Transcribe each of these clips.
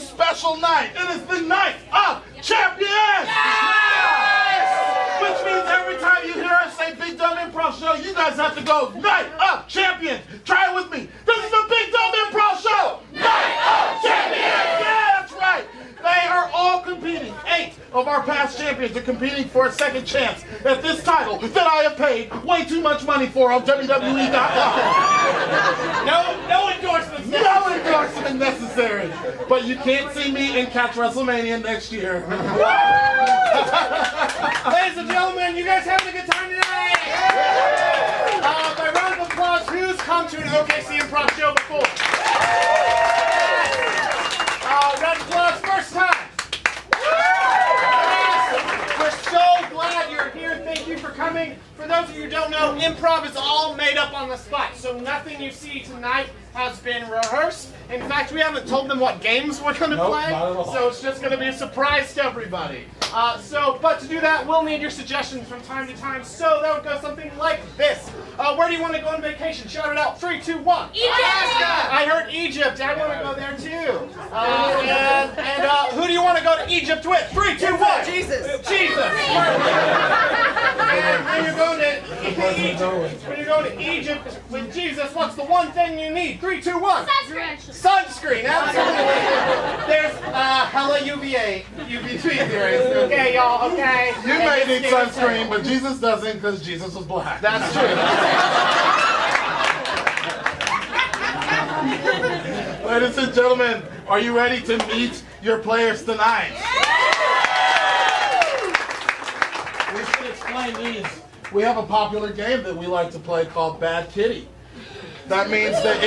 special night. It is the night of champions! Yes! Which means every time you hear us say Big Dumb Improv Show, you guys have to go, night of champions! Try it with me. This is the Big Dumb Improv Show! Night of champions! Yeah, that's right. They are all competing. 8 of our past champions are competing for a second chance at this title that I have paid way too much money for on WWE.com. No endorsements necessary. No endorsement necessary. But you can't see me in Catch WrestleMania next year. Ladies and gentlemen, you guys having a good time tonight? By round of applause, who's come to an OKC Improv show before? Round of applause, first time. We're so glad you're here. Thank you for coming. For those of you who don't know, improv is all made up on the spot. So nothing you see tonight has been rehearsed. In fact, we haven't told them what games we're going to play. Not at all. So it's just going to be a surprise to everybody. But to do that, we'll need your suggestions from time to time. So that would go something like this. Where do you want to go on vacation? Shout it out. 3, 2, 1. Egypt! I heard Egypt. I want to go there too. And who do you want to go to Egypt with? 3, 2, 1. Jesus. Jesus. And when you're going to Egypt with Jesus, what's the one thing you need? 3, 2, 1. Sunscreen. Absolutely. There's hella UVB there. Okay, y'all. Okay. You may need sunscreen, but Jesus doesn't because Jesus was black. That's true. Ladies and gentlemen, are you ready to meet your players tonight? We should explain these. We have a popular game that we like to play called Bad Kitty. That means that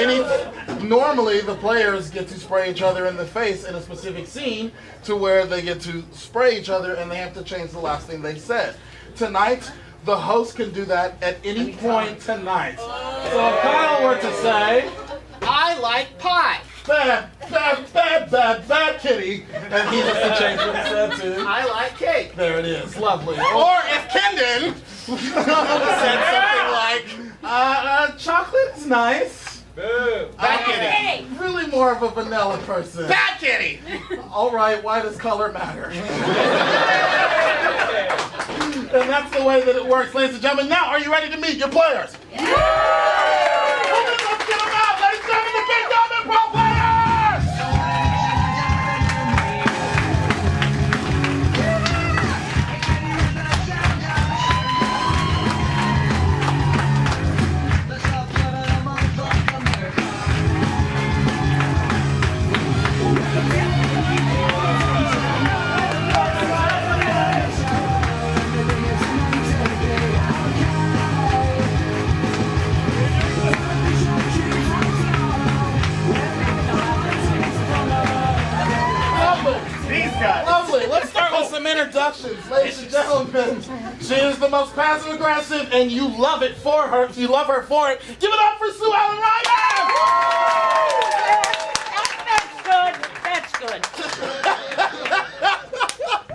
normally the players get to spray each other in the face in a specific scene to where they get to spray each other and they have to change the last thing they said. Tonight, the host can do that at any point tonight. So if Kyle were to say, I like pie. bad kitty, and he has to change what he said to. I like cake. There it is, lovely. Or if Kendon said something like, Chocolate is nice. Bad kitty. Really more of a vanilla person. Bad kitty. All right, why does color matter? And that's the way that it works, ladies and gentlemen. Now, are you ready to meet your players? Let's get them out, ladies and gentlemen, the Big Dumb Improv players! Lovely. Let's start with some introductions, ladies and gentlemen. She is the most passive aggressive, and you love it for her. You love her for it. Give it up for Sue Ellen Ryder! That's good.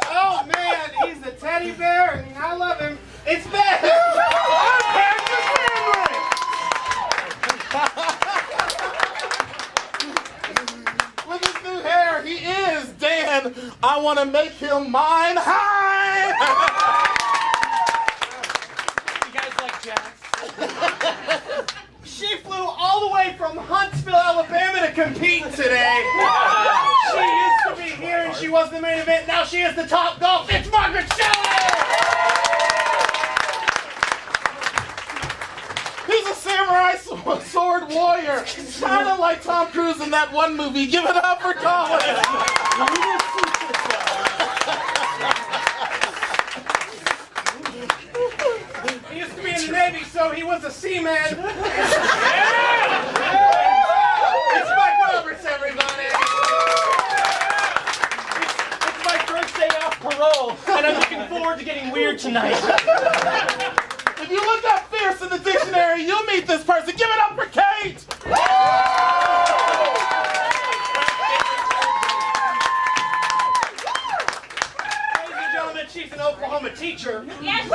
Oh man, he's a teddy bear and I love him. It's Ben! With his new hair, he is Dan. I want to make him mine. Hi! You guys like jazz? She flew all the way from Huntsville, Alabama to compete today. She used to be here and she was the main event. Now she is the top golf. It's Margaret Shelley! He's a samurai sword warrior. Kind of like Tom Cruise in that one movie. Give it up for Colin. He used to be in the Navy, so he was a seaman. It's Mike Roberts, everybody. It's my first day off parole, and I'm looking forward to getting weird tonight. If you look up fierce in the dictionary, you'll meet this person. Give it up for Kate. Ladies and gentlemen, she's an Oklahoma teacher. Yes,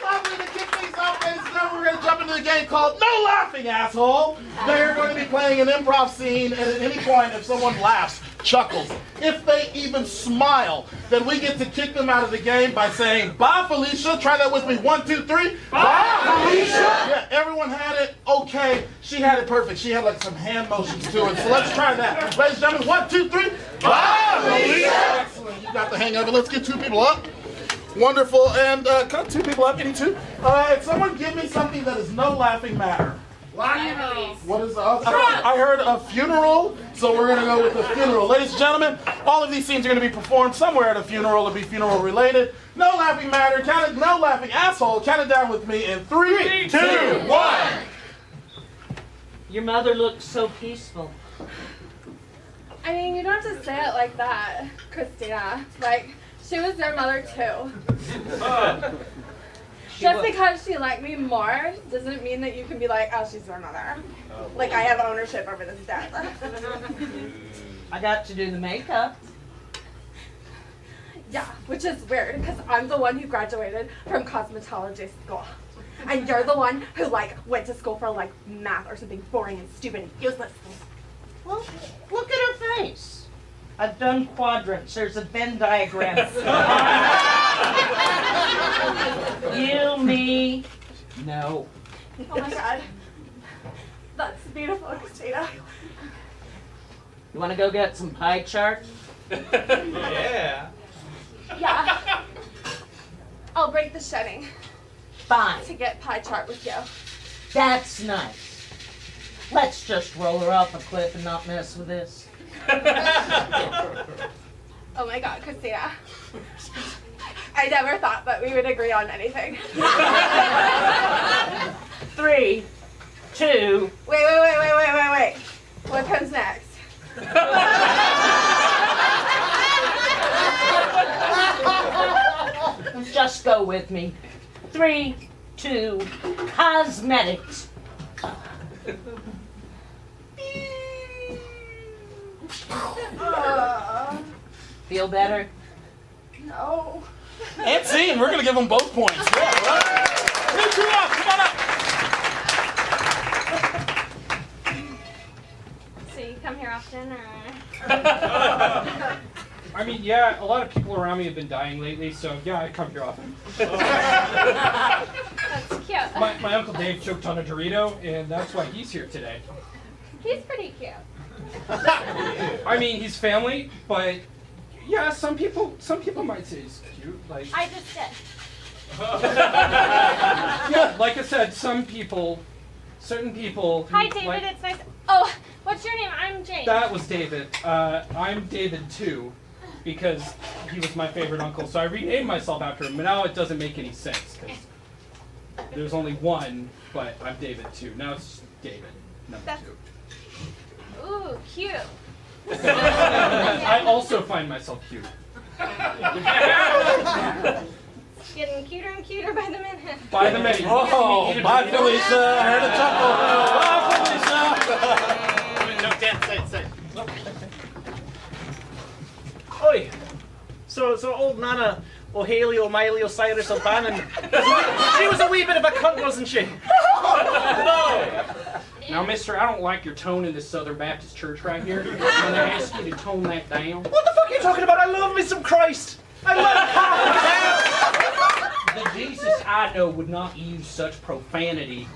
Lovely to kick a game called No Laughing, Asshole. They're going to be playing an improv scene, and at any point, if someone laughs, chuckles, if they even smile, then we get to kick them out of the game by saying, bye, Felicia. Try that with me. 1, 2, 3. Bye, Felicia. Yeah, everyone had it. Okay. She had it perfect. She had like some hand motions to it. So let's try that. Ladies and gentlemen, 1, 2, 3. Bye, Felicia. Excellent. You got the hang of it. Let's get 2 people up. Wonderful. And cut 2 people up. Any 2. Someone give me something that is no laughing matter. What is I heard a funeral, so we're going to go with the funeral. Ladies and gentlemen, all of these scenes are going to be performed somewhere at a funeral. It'll be funeral related. No laughing matter. No laughing asshole. Count it down with me in 3, 2, 1. Your mother looked so peaceful. I mean, you don't have to say it like that, Christina. Like, she was your mother too. Just because she liked me more doesn't mean that you can be like, oh, she's your mother. Like, I have ownership over this death. I got to do the makeup. Yeah, which is weird because I'm the one who graduated from cosmetology school. And you're the one who, like, went to school for, like, math or something boring and stupid and useless. Well, look at her face. I've done quadrants. There's a Venn diagram. You, me, no. Oh my god. That's beautiful, Christina. You want to go get some pie charts? Yeah. Yeah. I'll break the shedding Fine. to get pie chart with you. That's nice. Let's just roll her off a cliff and not mess with this. Oh my god, Christina. I never thought that we would agree on anything. 3, 2. Wait. What comes next? Just go with me. 3, 2. Cosmetics. Feel better? No. And scene. We're going to give them both points. Yeah, right? 2 up. Come on up. So you come here often, or? I mean, yeah, a lot of people around me have been dying lately, so yeah, I come here often. That's cute. My Uncle Dave choked on a Dorito, and that's why he's here today. He's pretty cute. I mean, he's family, but yeah, some people might say he's cute. Like, I just did. yeah, like I said, certain people. Hi, David. like- It's nice. Oh, what's your name? I'm Jane. That was David. I'm David too, because he was my favorite uncle. So I renamed myself after him, but now it doesn't make any sense because there's only one, but I'm David too. Now it's David, number That's- 2. Ooh, cute. I also find myself cute. Getting cuter and cuter by the minute. By the minute. Oh, bye, Felicia. I heard a chuckle. Bye, Felicia. No, Dan, say it. Oi! So old Nana O'Haley, O'Miley, Osiris, O'Bannon, she was a wee bit of a cunt, wasn't she? Now, mister, I don't like your tone in this Southern Baptist church right here. I'm going to ask you to tone that down. What the fuck are you talking about? I love me some Christ! I love The Jesus I know would not use such profanity,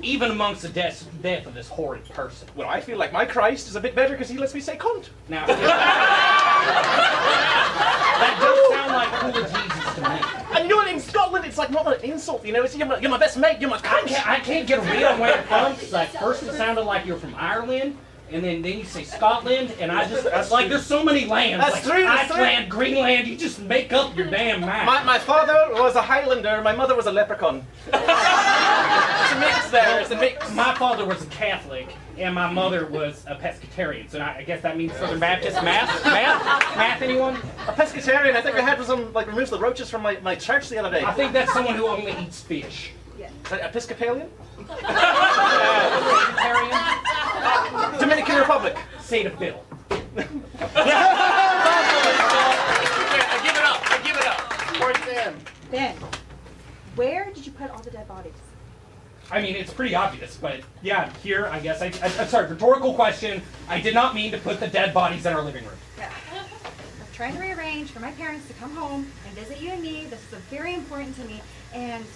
even amongst the death of this horrid person. Well, I feel like my Christ is a bit better because he lets me say cunt. Now, that does sound like poor Jesus to me. And you know what, in Scotland, it's like not an insult, you know? It's, you're my best mate, you're my cunt. I can't get a read on where you're from. Like, first it sounded like you're from Ireland, and then you say Scotland, and I just, like, there's so many lands. That's like true, that's Iceland, Greenland, you just make up your damn mind. My father was a Highlander, my mother was a leprechaun. It's a mix there, it's a mix. My father was a Catholic, and my mother was a pescatarian, so I guess that means Southern Baptist. Math, anyone? A pescatarian, I think I had some, like, removes the roaches from my church the other day. I think that's someone who only eats fish. Episcopalian? Pescatarian? Dominican Republic. Say to Phil. I give it up. Where's Dan? Ben, where did you put all the dead bodies? I mean, it's pretty obvious, but yeah, here, I guess, I'm sorry, rhetorical question. I did not mean to put the dead bodies in our living room. Yeah. I'm trying to rearrange for my parents to come home and visit you and me. This is very important to me, and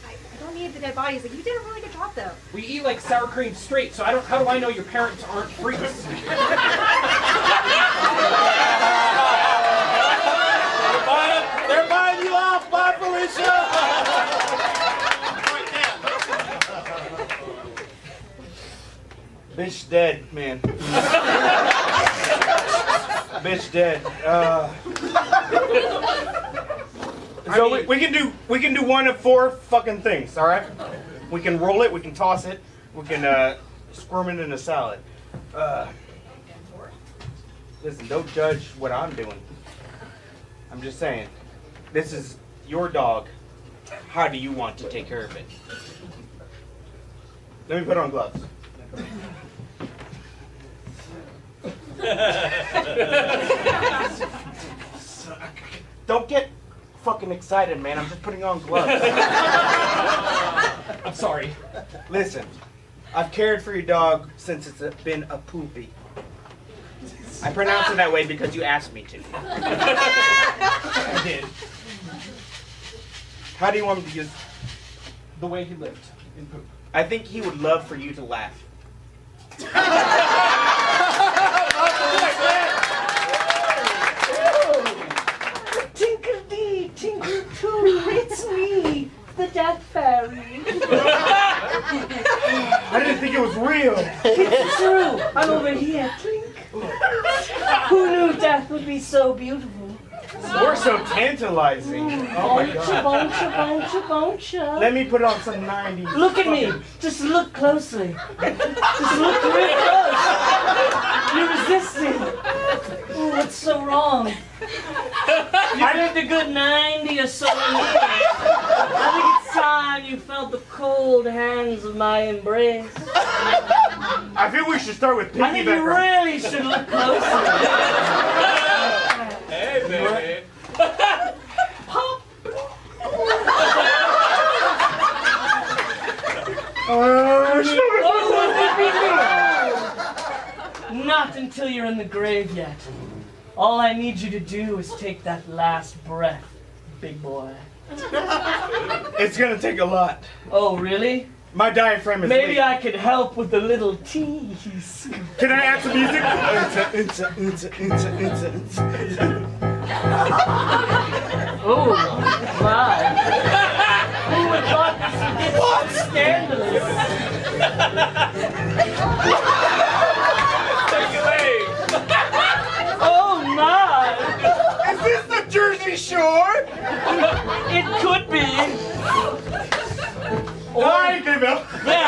I don't need the dead bodies. Like, you did a really good job, though. We eat like sour cream straight, so how do I know your parents aren't freaks? They're buying you off. Bye, Felicia. Bitch dead, man. Bitch dead. So we can do one of four fucking things, all right? We can roll it, we can toss it, we can squirm it in a salad. Listen, don't judge what I'm doing. I'm just saying, this is your dog. How do you want to take care of it? Let me put on gloves. Don't get fucking excited, man. I'm just putting on gloves. I'm sorry. Listen, I've cared for your dog since it's been a poopy. I pronounce it that way because you asked me to. I did. How do you want me to use? The way he lived in poop. I think he would love for you to laugh. Tinkle-dee, tinkle-too, it's me, the Death Fairy. I didn't think it was real. It's true. I'm over here. Clink. Who knew death would be so beautiful? We're so tantalizing. Oh my Boncha, god. boncha, boncha, boncha. Let me put on some 90s. Look at me. Just look closely. Just look real close. You're resisting. Oh, what's so wrong? You lived a good 90 or so years. I think it's time you felt the cold hands of my embrace. I think we should start with I think you piggyback. really should look closer. Hey, baby. Pop. Not until you're in the grave yet. All I need you to do is take that last breath, big boy. It's gonna take a lot. Oh, really? My diaphragm is Maybe weak. I could help with a little tease. Can I add some music? Oh, my. Who would have thought this would get scandalous? Take it away. Oh, my. Is this the Jersey Shore? It could be. All right, give up. Yeah.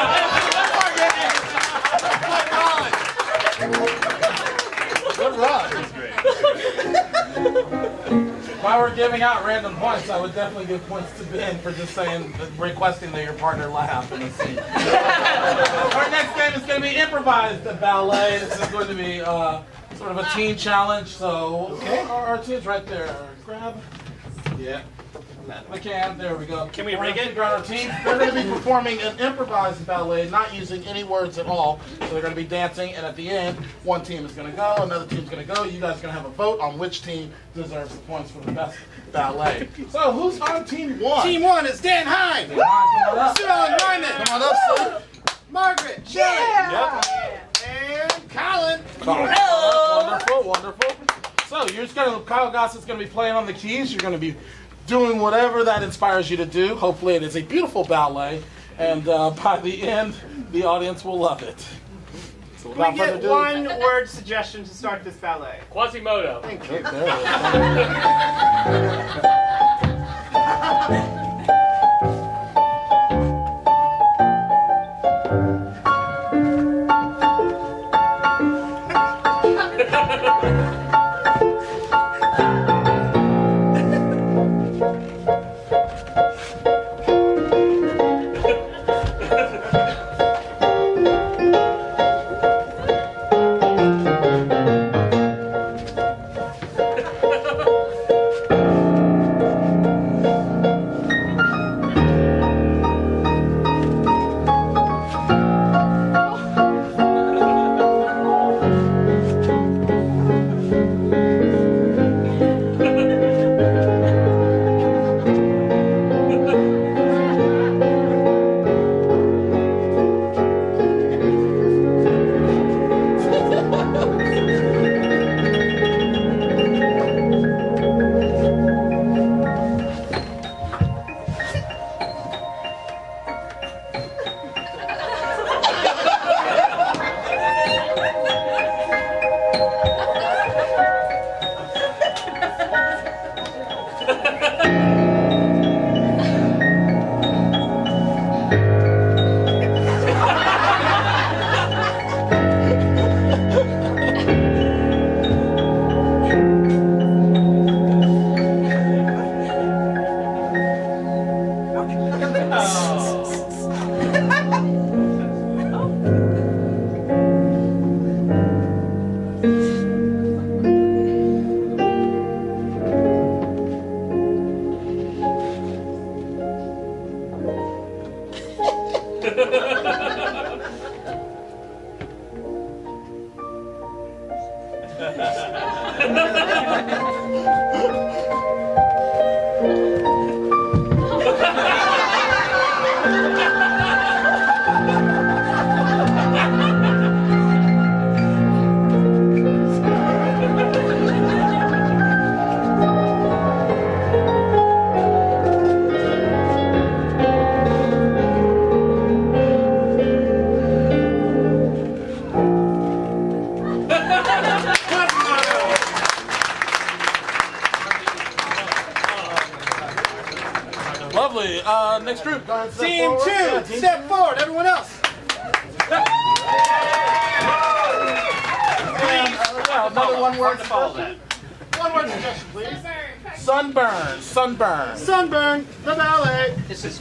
Good run. If I were giving out random points, I would definitely give points to Ben for just saying, requesting that your partner laugh in the scene. Our next game is going to be improvised ballet. This is going to be sort of a team challenge. So our team's right there. Grab. Yeah. We can. There we go. Can we rig it? Figure out our team. They're going to be performing an improvised ballet, not using any words at all. So they're going to be dancing, and at the end, one team is going to go, another team's going to go. You guys are going to have a vote on which team deserves the points for the best ballet. So who's on team one? Team one is Dan Hine. Come on up. Sean Ryman. Come on up, sir. Margaret. Shelley. Yep. And Colin. Wonderful, wonderful. So you're just going to, Kyle Goss is going to be playing on the keys. You're going to be doing whatever that inspires you to do. Hopefully it is a beautiful ballet, and by the end, the audience will love it. So Can without we further get ado, one word suggestion to start this ballet? Quasimodo. Thank you. there it is. Lovely. Next group. Go ahead, step Team forward. 2, Yeah, team step two. forward. Everyone else. Another one-word follow suggestion. that. One word suggestion, please. Sunburn. Sunburn. Sunburn, the ballet. This is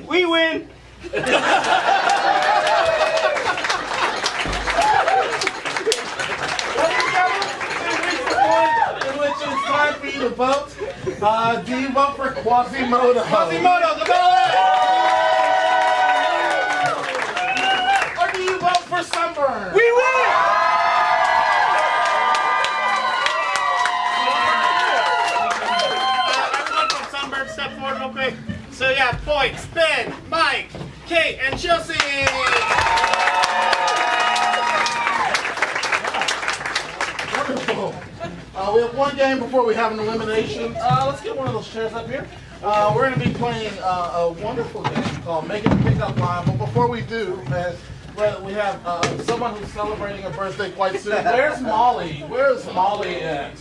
We win. In which it's time for you to vote. Do you vote for Quasimodo? Quasimodo, the ballet. Or do you vote for Sunburn? We win. Everyone from Sunburn, step forward real quick. So yeah, points, Ben, Mike, Kate, and Chelsea. Wonderful. We have one game before we have an elimination. Let's get one of those chairs up here. We're going to be playing a wonderful game called Make It a Pickup Line. But before we do, But we have someone who's celebrating a birthday quite soon. Where's Molly? Where's Molly at?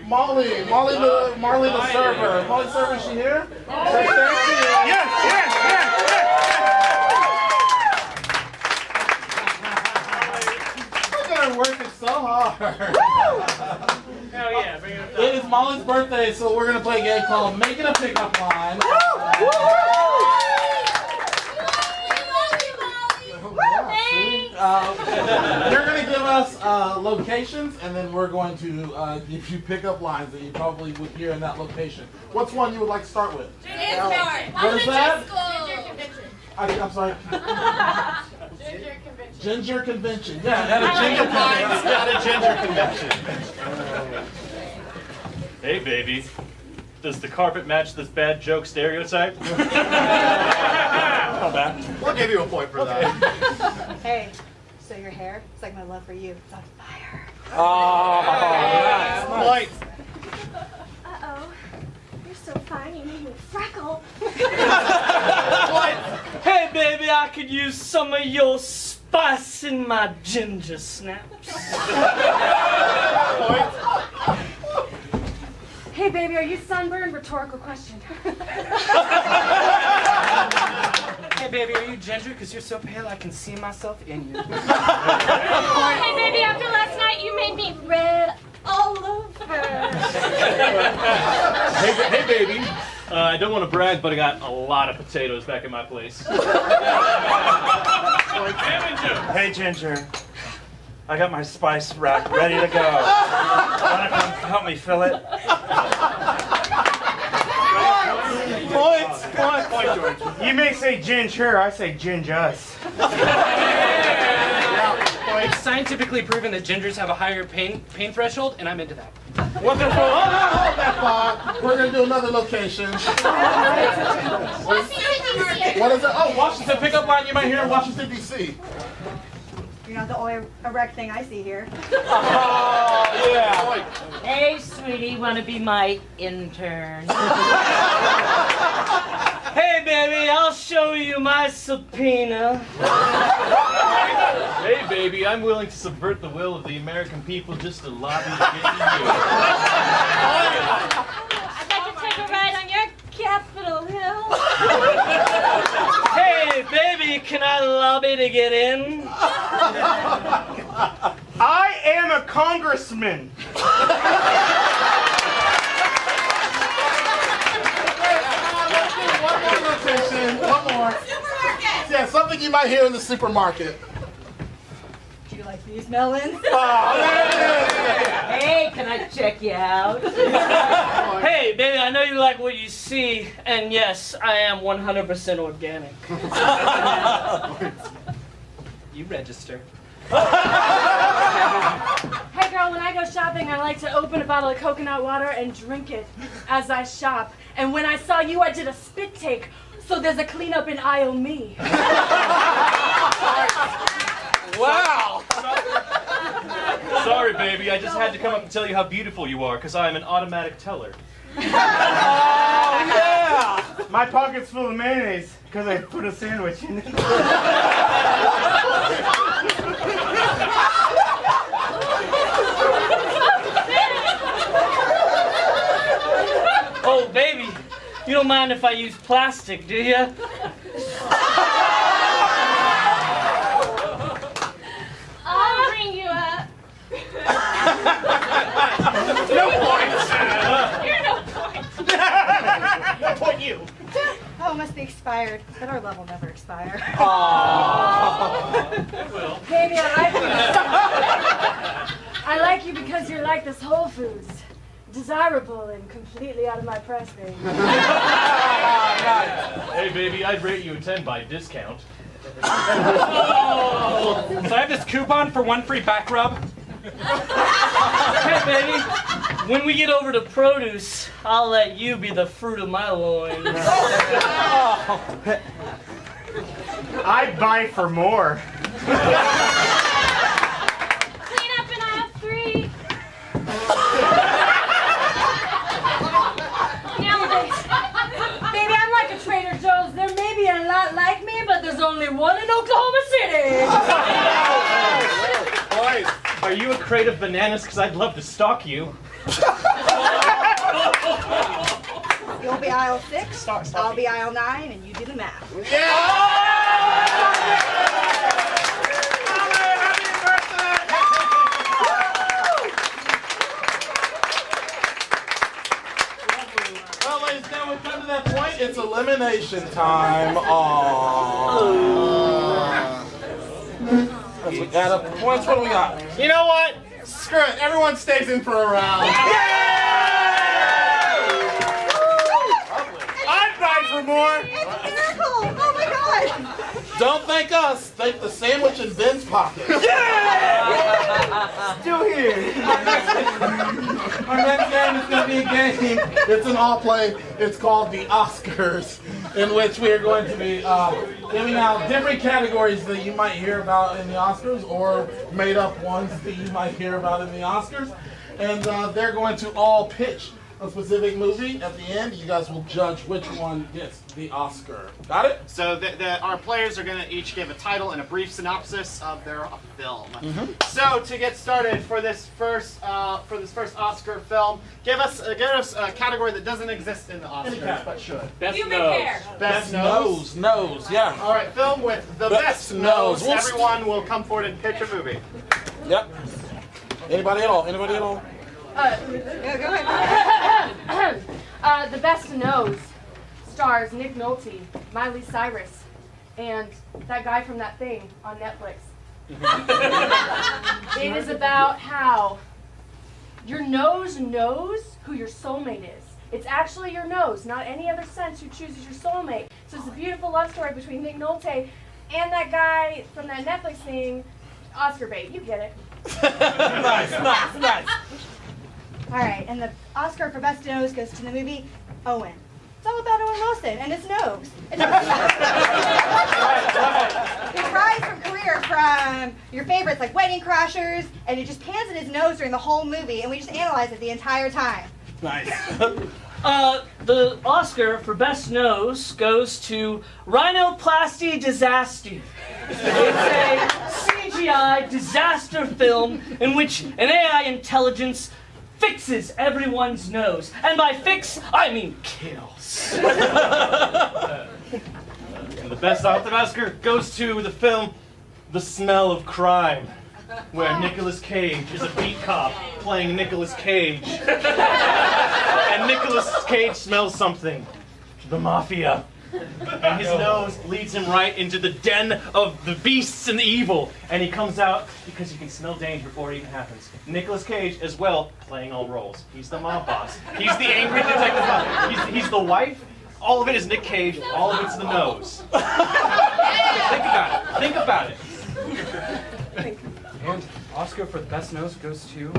Marley the server. Molly the server, is she here? Right there she is. Yes. Look at her working so hard. Hell yeah, bring it up. It is Molly's birthday, so we're gonna play a game called Making a Pickup Line. You're going to give us locations, and then we're going to give you pickup lines that you probably would hear in that location. What's one you would like to start with? What is that? I'm sorry. Ginger convention. Yeah, at a ginger convention. Hey, baby. Does the carpet match this bad joke stereotype? We'll give you a point for that. Hey, so your hair, it's like my love for you. It's on fire. Point. Uh-oh. You're so fine, you made me freckle. Hey, baby, I could use some of your spice in my ginger snaps. Hey, baby, are you sunburned? Rhetorical question. Hey, baby, are you ginger? Because you're so pale, I can see myself in you. Hey, baby, after last night, you made me red all over. Hey, baby. I don't want to brag, but I got a lot of potatoes back in my place. Hey, Ginger. I got my spice rack ready to go. Wanna come help me fill it? Point, George. You may say ginger, I say gingus. It's scientifically proven that gingers have a higher pain threshold, and I'm into that. Wonderful. Hold that thought. We're going to do another location. What is it? Oh, Washington. Pickup line you might hear in Washington, D.C. You're not the only erect thing I see here. Oh, yeah. Hey, sweetie, wanna be my intern? Hey, baby, I'll show you my subpoena. Hey, baby, I'm willing to subvert the will of the American people just to lobby to get you. I'd like to take a ride on your Capitol Hill. Hey, baby, can I lobby to get in? I am a congressman. One more location. One more. Supermarket. Yeah, something you might hear in the supermarket. Do you like these melons? Hey, can I check you out? Hey, baby, I know you like what you see, and yes, I am 100% organic. You register. Hey, girl, when I go shopping, I like to open a bottle of coconut water and drink it as I shop. And when I saw you, I did a spit take. So there's a cleanup in aisle me. Wow. Sorry, baby, I just had to come up and tell you how beautiful you are, because I am an automatic teller. Oh, yeah! My pocket's full of mayonnaise because I put a sandwich in it. Oh, baby, you don't mind if I use plastic, do you? I'll bring you up. No points. You're no point. No point you. Oh, it must be expired. But our love will never expire. Baby, I like you because you're like this Whole Foods. Desirable and completely out of my price range. Hey, baby, I'd rate you a 10 by discount. Oh. So I have this coupon for one free back rub. Hey, baby, when we get over to produce, I'll let you be the fruit of my loins. I'd buy for more. Clean up in aisle 3. Nowadays, baby, I'm like a Trader Joe's. There may be a lot like me, but there's only one in Oklahoma City. Boys, are you a crate of bananas? Because I'd love to stalk you. You'll be aisle 6, I'll be aisle 9, and you do the math. Well, ladies and gentlemen, we've come to that point. It's elimination time. As we add up the points, what do we got? You know what? Screw it. Everyone stays in for a round. I'd fight for more. It's a miracle! Oh my god! Don't thank us. Thank the sandwich in Ben's pocket. Still here. Our next game is going to be a game. It's an all-play. It's called the Oscars, in which we are going to be giving out different categories that you might hear about in the Oscars, or made-up ones that you might hear about in the Oscars. And they're going to all pitch a specific movie. At the end, you guys will judge which one gets the Oscar. Got it? So our players are going to each give a title and a brief synopsis of their film. So to get started for this first Oscar film, give us a category that doesn't exist in the Oscars but should. Best Pubic nose. hair. Best nose. Nose, yeah. All right, film with the best nose. Everyone will come forward and pitch a movie. Yep. Anybody at all? Anybody at all? Yeah, go ahead. The Best Nose stars Nick Nolte, Miley Cyrus, and that guy from That Thing on Netflix. It is about how your nose knows who your soulmate is. It's actually your nose, not any other sense who chooses your soulmate. So it's a beautiful love story between Nick Nolte and that guy from that Netflix thing, Oscar bait. You get it. Nice. All right, and the Oscar for Best Nose goes to the movie Owen. It's all about Owen Wilson and his nose. He rise from career from your favorites like Wedding Crashers, and it just pans in his nose during the whole movie, and we just analyze it the entire time. Nice. The Oscar for Best Nose goes to Rhinoplasty Disaster. It's a CGI disaster film in which an AI intelligence fixes everyone's nose. And by fix, I mean kills. And the best Oscar goes to the film The Smell of Crime, where Nicolas Cage is a beat cop playing Nicolas Cage. And Nicolas Cage smells something. The mafia. And his nose leads him right into the den of the beasts and the evil. And he comes out because you can smell danger before it even happens. Nicolas Cage, as well, playing all roles. He's the mob boss. He's the angry detective boss. He's the wife. All of it is Nick Cage. All of it's the nose. Think about it. And Oscar for the best nose goes to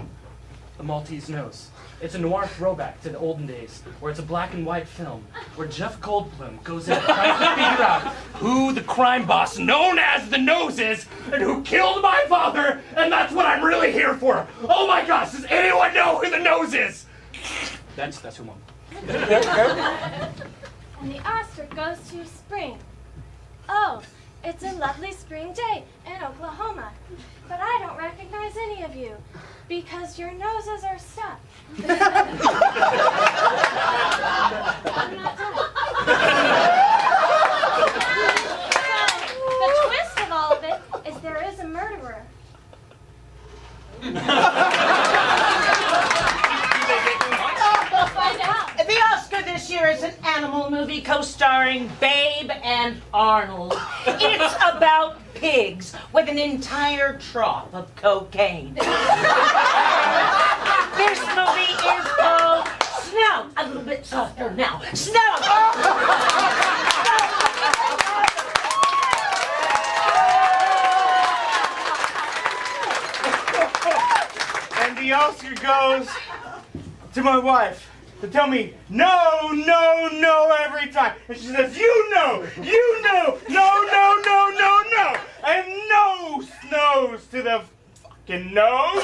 The Maltese Nose. It's a noir throwback to the olden days, where it's a black and white film, where Jeff Goldblum goes in trying to figure out who the crime boss known as the Nose is, and who killed my father, and that's what I'm really here for. Oh my gosh, does anyone know who the Nose is? That's who won. And the Oscar goes to spring. Oh, it's a lovely spring day in Oklahoma. But I don't recognize any of you because your noses are stuck. I'm not done. So, the twist of all of it is there is a murderer. Find out. The Oscar this year is an animal movie co-starring Babe and Arnold. It's about pigs with an entire trough of cocaine. This movie is called Snout. A little bit softer now. Snout! And the Oscar goes to my wife to tell me no every time. And she says, you know, no. And nose to the fucking nose.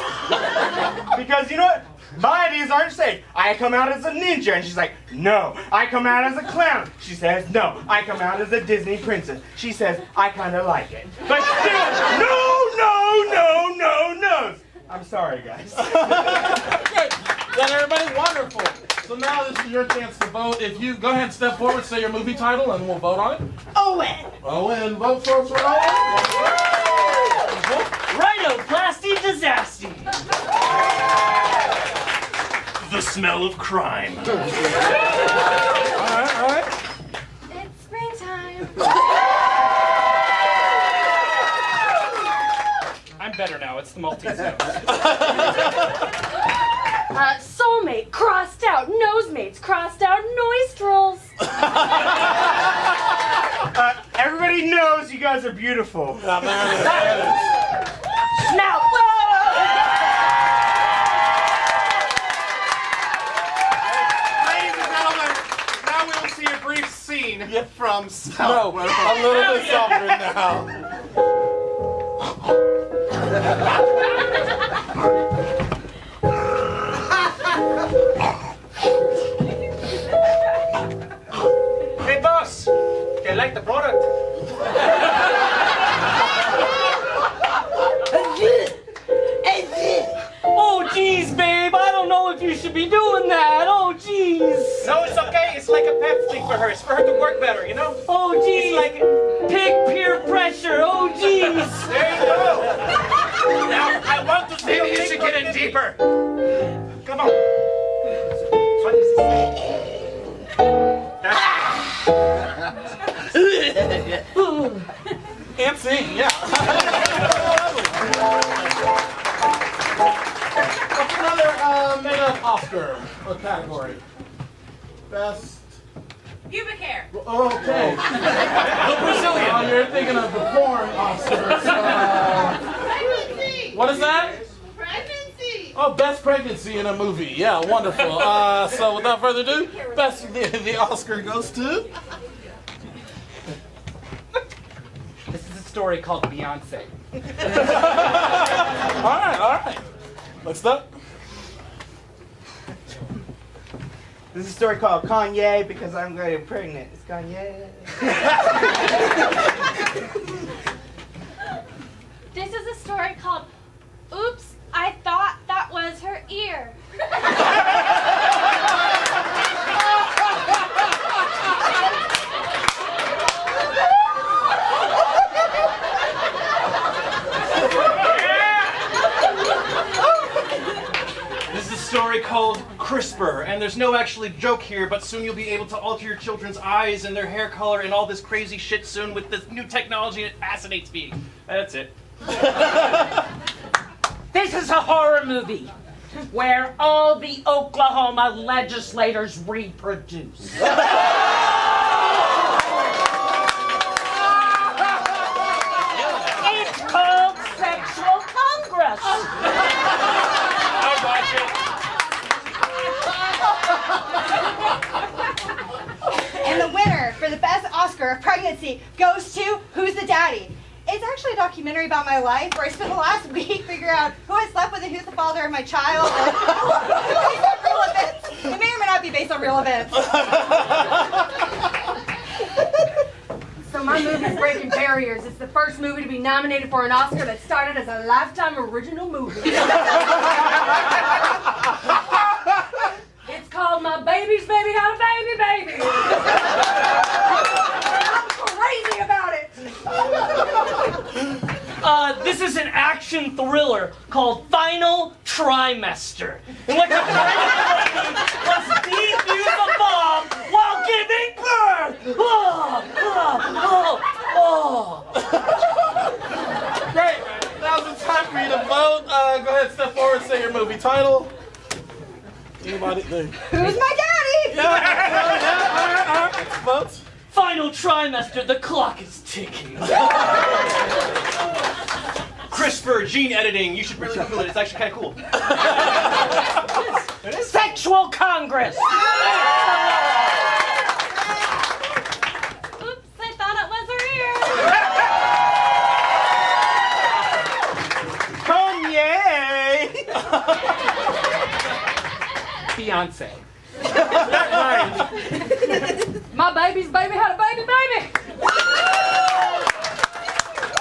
Because you know what? Bodies aren't safe. I come out as a ninja. And she's like, no. I come out as a clown. She says, no. I come out as a Disney princess. She says, I kind of like it. But still, no. I'm sorry, guys. Great. Then everybody, wonderful. So now this is your chance to vote. If you go ahead and step forward, say your movie title, and we'll vote on it. Owen. Owen, vote for us for Owen. Rhinoplasty disaster. The smell of crime. All right. It's springtime. I'm better now. It's the Maltese nose. Soulmate, crossed out. Nosemates, crossed out. Nostrils. Everybody knows you guys are beautiful. There it is. Snout. Ladies and gentlemen, now we will see a brief scene from No, a little bit softer now. Hey, boss. Do you like the product? Oh, geez, babe. I don't know if you should be doing that. Oh, geez. No, it's okay. It's like a pep fleek for her. It's for her to work better, you know? Oh, geez. It's like... Pick peer pressure. Oh, geez. There you go. Now, I want to see Maybe you should get in deeper. Come on. What is And sing, yeah. What's another made-up Oscar or category? Best. Pubic hair. Okay. The Brazilian. Oh, you're thinking of the porn Oscars. Pregnancy. What is that? Pregnancy. Oh, best pregnancy in a movie. Yeah, wonderful. So without further ado, the Oscar goes to. This is a story called Beyonce. All right. Next up. This is a story called Kanye because I'm going to get pregnant. It's Kanye. This is a story called Oops, I Thought That Was Her Ear. This is a story called CRISPR, and there's no actually joke here, but soon you'll be able to alter your children's eyes and their hair color and all this crazy shit soon with this new technology, and it fascinates me. That's it. This is a horror movie where all the Oklahoma legislators reproduce. It's called Sexual Congress. I'll watch it. And the winner for the best Oscar of pregnancy goes to Who's the Daddy? It's actually a documentary about my life where I spent the last week figuring out who I slept with and who's the father of my child. Based on real events. It may or may not be based on real events. So my movie's breaking barriers. It's the first movie to be nominated for an Oscar that started as a Lifetime original movie. It's called My Baby's Baby Had a Baby Baby. I'm crazy about it. This is an action thriller called Final Trimester, in which a pregnant lady must defuse a bomb while giving birth. Great. Now's the time for you to vote. Go ahead, step forward, say your movie title. Anybody? There. Who's my daddy? Yeah. All right. Let's vote. Final Trimester, the clock is ticking. CRISPR, gene editing. You should really Google it. It's actually kind of cool. Sexual Congress. Oops, I thought it was her ear. Kanye! fiance. My baby's baby had a baby.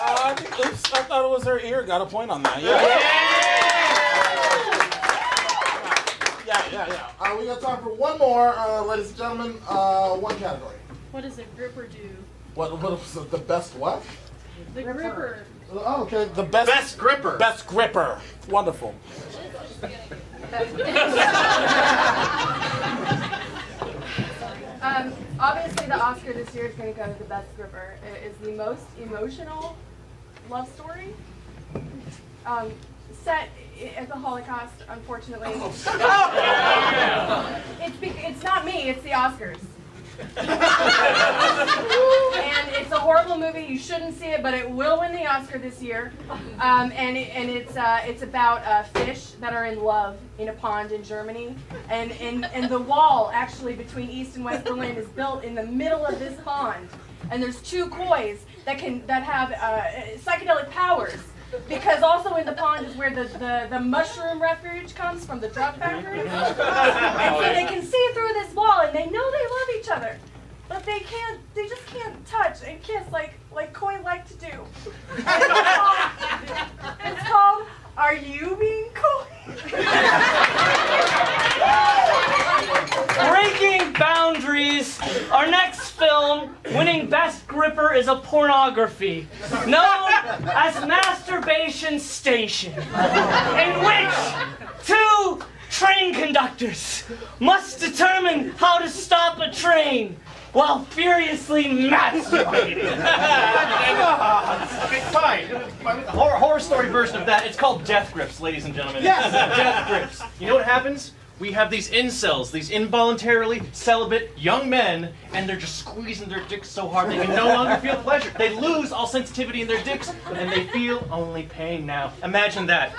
I think, oops, I thought it was her ear. Got a point on that. Yeah. We got time for one more, ladies and gentlemen. One category. What does a gripper do? What was the best what? The gripper. Oh, okay. The best gripper. Best gripper. Wonderful. Obviously, the Oscar this year is going to go to the best gripper. It is the most emotional love story. Set at the Holocaust, unfortunately. It's not me, it's the Oscars. And it's a horrible movie. You shouldn't see it, but it will win the Oscar this year. It's about fish that are in love in a pond in Germany, and the wall actually between East and West Berlin is built in the middle of this pond. And there's two kois that have psychedelic powers. Because also in the pond is where the mushroom refuge comes from the drug factory. And so they can see through this wall and they know they love each other. But they just can't touch and kiss like koi like to do. It's called Are You Being Koi? Breaking boundaries. Our next film, winning Best Gripper, is a pornography known as Masturbation Station, in which two train conductors must determine how to stop a train while furiously masturbating. Fine. Horror story version of that. It's called Death Grips, ladies and gentlemen. Yes, Death Grips. You know what happens? We have these incels, these involuntarily celibate young men, and they're just squeezing their dicks so hard they can no longer feel pleasure. They lose all sensitivity in their dicks, and they feel only pain now. Imagine that.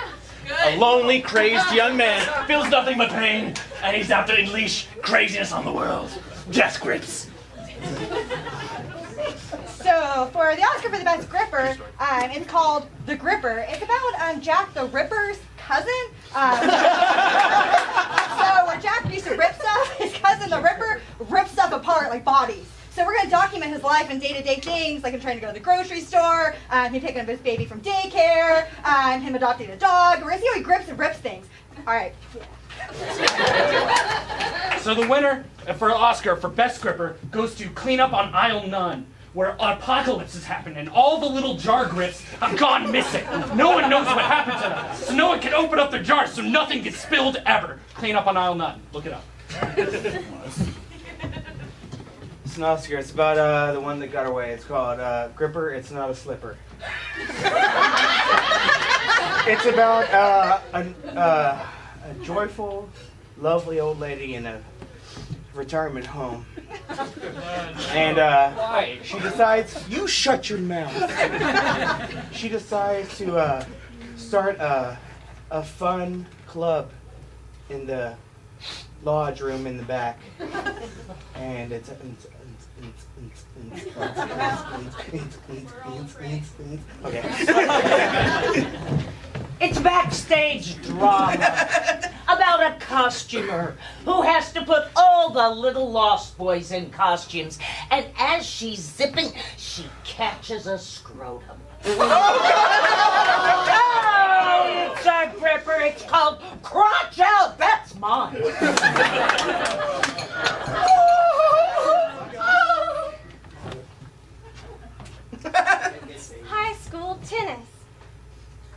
A lonely, crazed young man feels nothing but pain, and he's out to unleash craziness on the world. Death Grips. So for the Oscar for the best gripper, it's called The Gripper. It's about Jack the Ripper's cousin. So where Jack used to rip stuff, his cousin the Ripper rips stuff apart like bodies. So we're going to document his life and day-to-day things, like him trying to go to the grocery store, him picking up his baby from daycare, him adopting a dog. We're going to see how he grips and rips things. All right. So the winner for Oscar for Best Gripper goes to Clean Up on Aisle None, where an apocalypse has happened and all the little jar grips have gone missing. No one knows what happened to them, so no one can open up their jars so nothing gets spilled ever. Clean Up on Aisle None. Look it up. It's an Oscar. It's about the one that got away. It's called Gripper, It's Not a Slipper. It's about a joyful, lovely old lady in a retirement home. And she decides, you shut your mouth. She decides to start a fun club in the lodge room in the back. And it's okay. It's backstage drama about a costumer who has to put all the little lost boys in costumes, and as she's zipping, she catches a scrotum. Oh, it's a gripper. It's called Crotch Out. That's mine. High school tennis.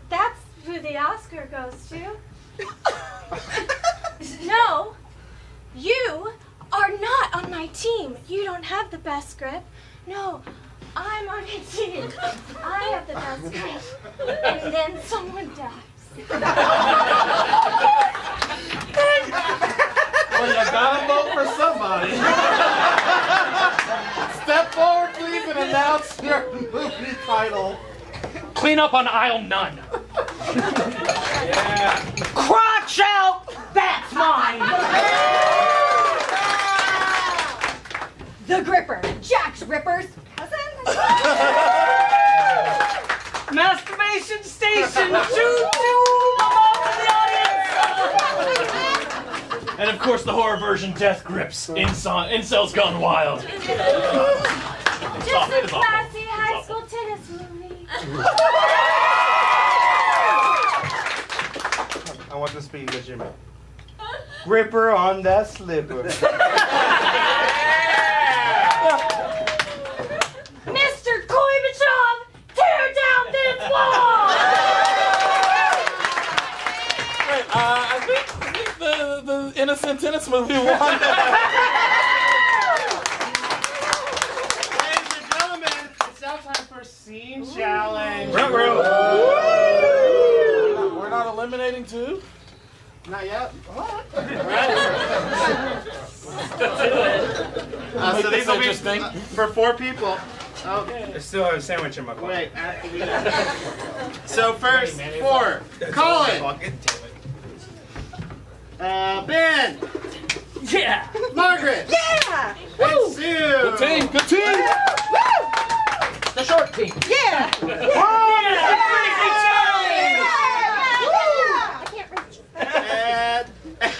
That's who the Oscar goes to. No, you are not on my team. You don't have the best grip. No, I'm on your team. I have the best grip. And then someone dies. Well, you gotta vote for somebody. Step forward, please, and announce your movie title. Clean Up on Aisle None. Yeah. Crotch Out. That's mine. The Gripper, Jack's Ripper's cousin. Masturbation Station. Choo choo. I'm off to the audience. And of course, the horror version, Death Grips. Incels Gone Wild. Just a classy high school tennis movie. I want this to be good, Jimmy. Gripper on that slipper. Mr. Koivichov, tear down this wall! Right, I think the Innocent Tennis movie won. Ladies and gentlemen, it's now time for Scene Challenge. We're not eliminating two? Not yet. What? So these will be for 4 people. Okay. I still have a sandwich in my pocket. Wait. So first, 4. Colin. Ben. Yeah! Margaret. Yeah! And Sue. Good team, good team! The short team. Yeah!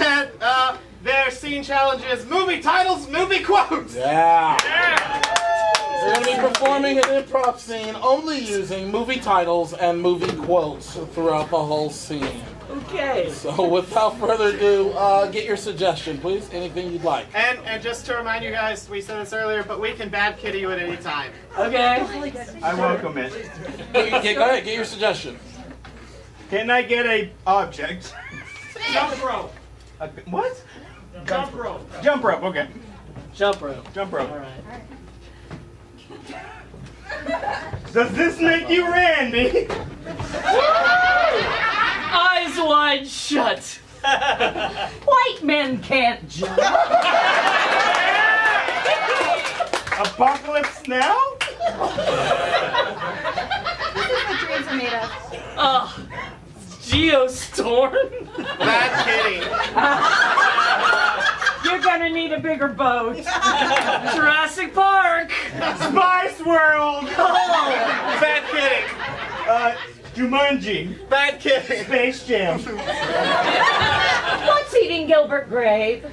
And their scene challenge is movie titles, movie quotes. Yeah. We're going to be performing an improv scene only using movie titles and movie quotes throughout the whole scene. Okay. So without further ado, get your suggestion, please. Anything you'd like. And just to remind you guys, we said this earlier, but we can bad kitty you at any time. Okay. I welcome it. Go ahead, get your suggestion. Can I get a object? Jump rope. What? Jump rope. Jump rope, okay. Jump rope. Jump rope. All right. Does this make you Randy? Eyes wide shut. White men can't jump. Apocalypse Now? This is what dreams are made of. Geostorm. Bad kitty. You're gonna need a bigger boat. Jurassic Park. Spice World! Bad kitty. Jumanji. Bad kitty. Space Jam. What's eating Gilbert Grape?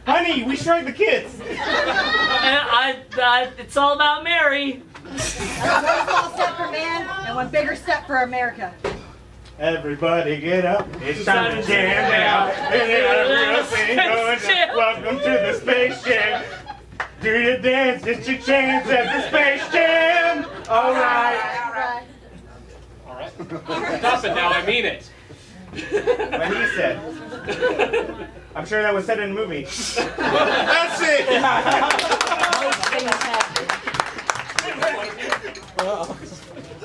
Honey, we shrunk the kids. It's all about Mary. One small step for man and one bigger step for America. Everybody get up. It's time to jam now. Welcome to the Space Jam. Do your dance, it's your chance at the Space Jam. All right. Stop it now, I mean it. What he said. I'm sure that was said in a movie. That's it.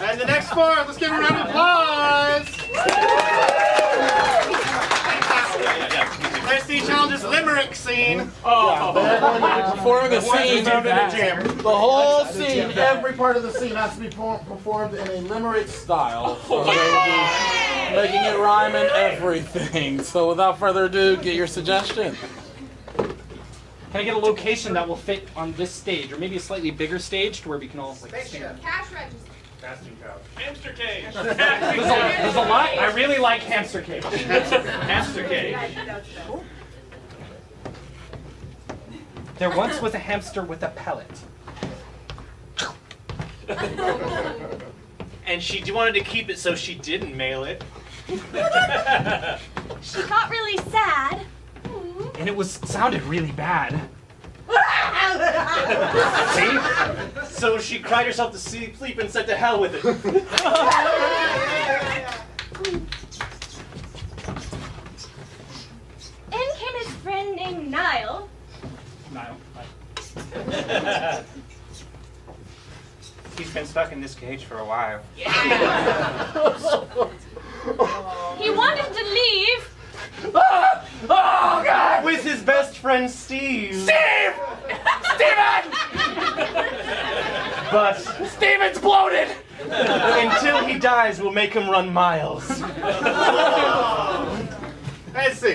And the next 4, let's give a round of applause. Their scene challenge is limerick scene. They're going to be performing a scene. The whole scene, every part of the scene has to be performed in a limerick style. So they will be making it rhyme and everything. So without further ado, get your suggestion. Can I get a location that will fit on this stage, or maybe a slightly bigger stage to where we can all like stand? Cash register. Hamster cage. There's a lot. I really like hamster cage. Hamster cage. There once was a hamster with a pellet. And she wanted to keep it so she didn't mail it. She got really sad. And it sounded really bad. See? So she cried herself to sleep and said to hell with it. In came his friend named Niall. Niall. He's been stuck in this cage for a while. He wanted to leave. Oh, God! With his best friend, Steve. Steve! Steven! But Steven's bloated! until he dies, we'll make him run miles. Let's see.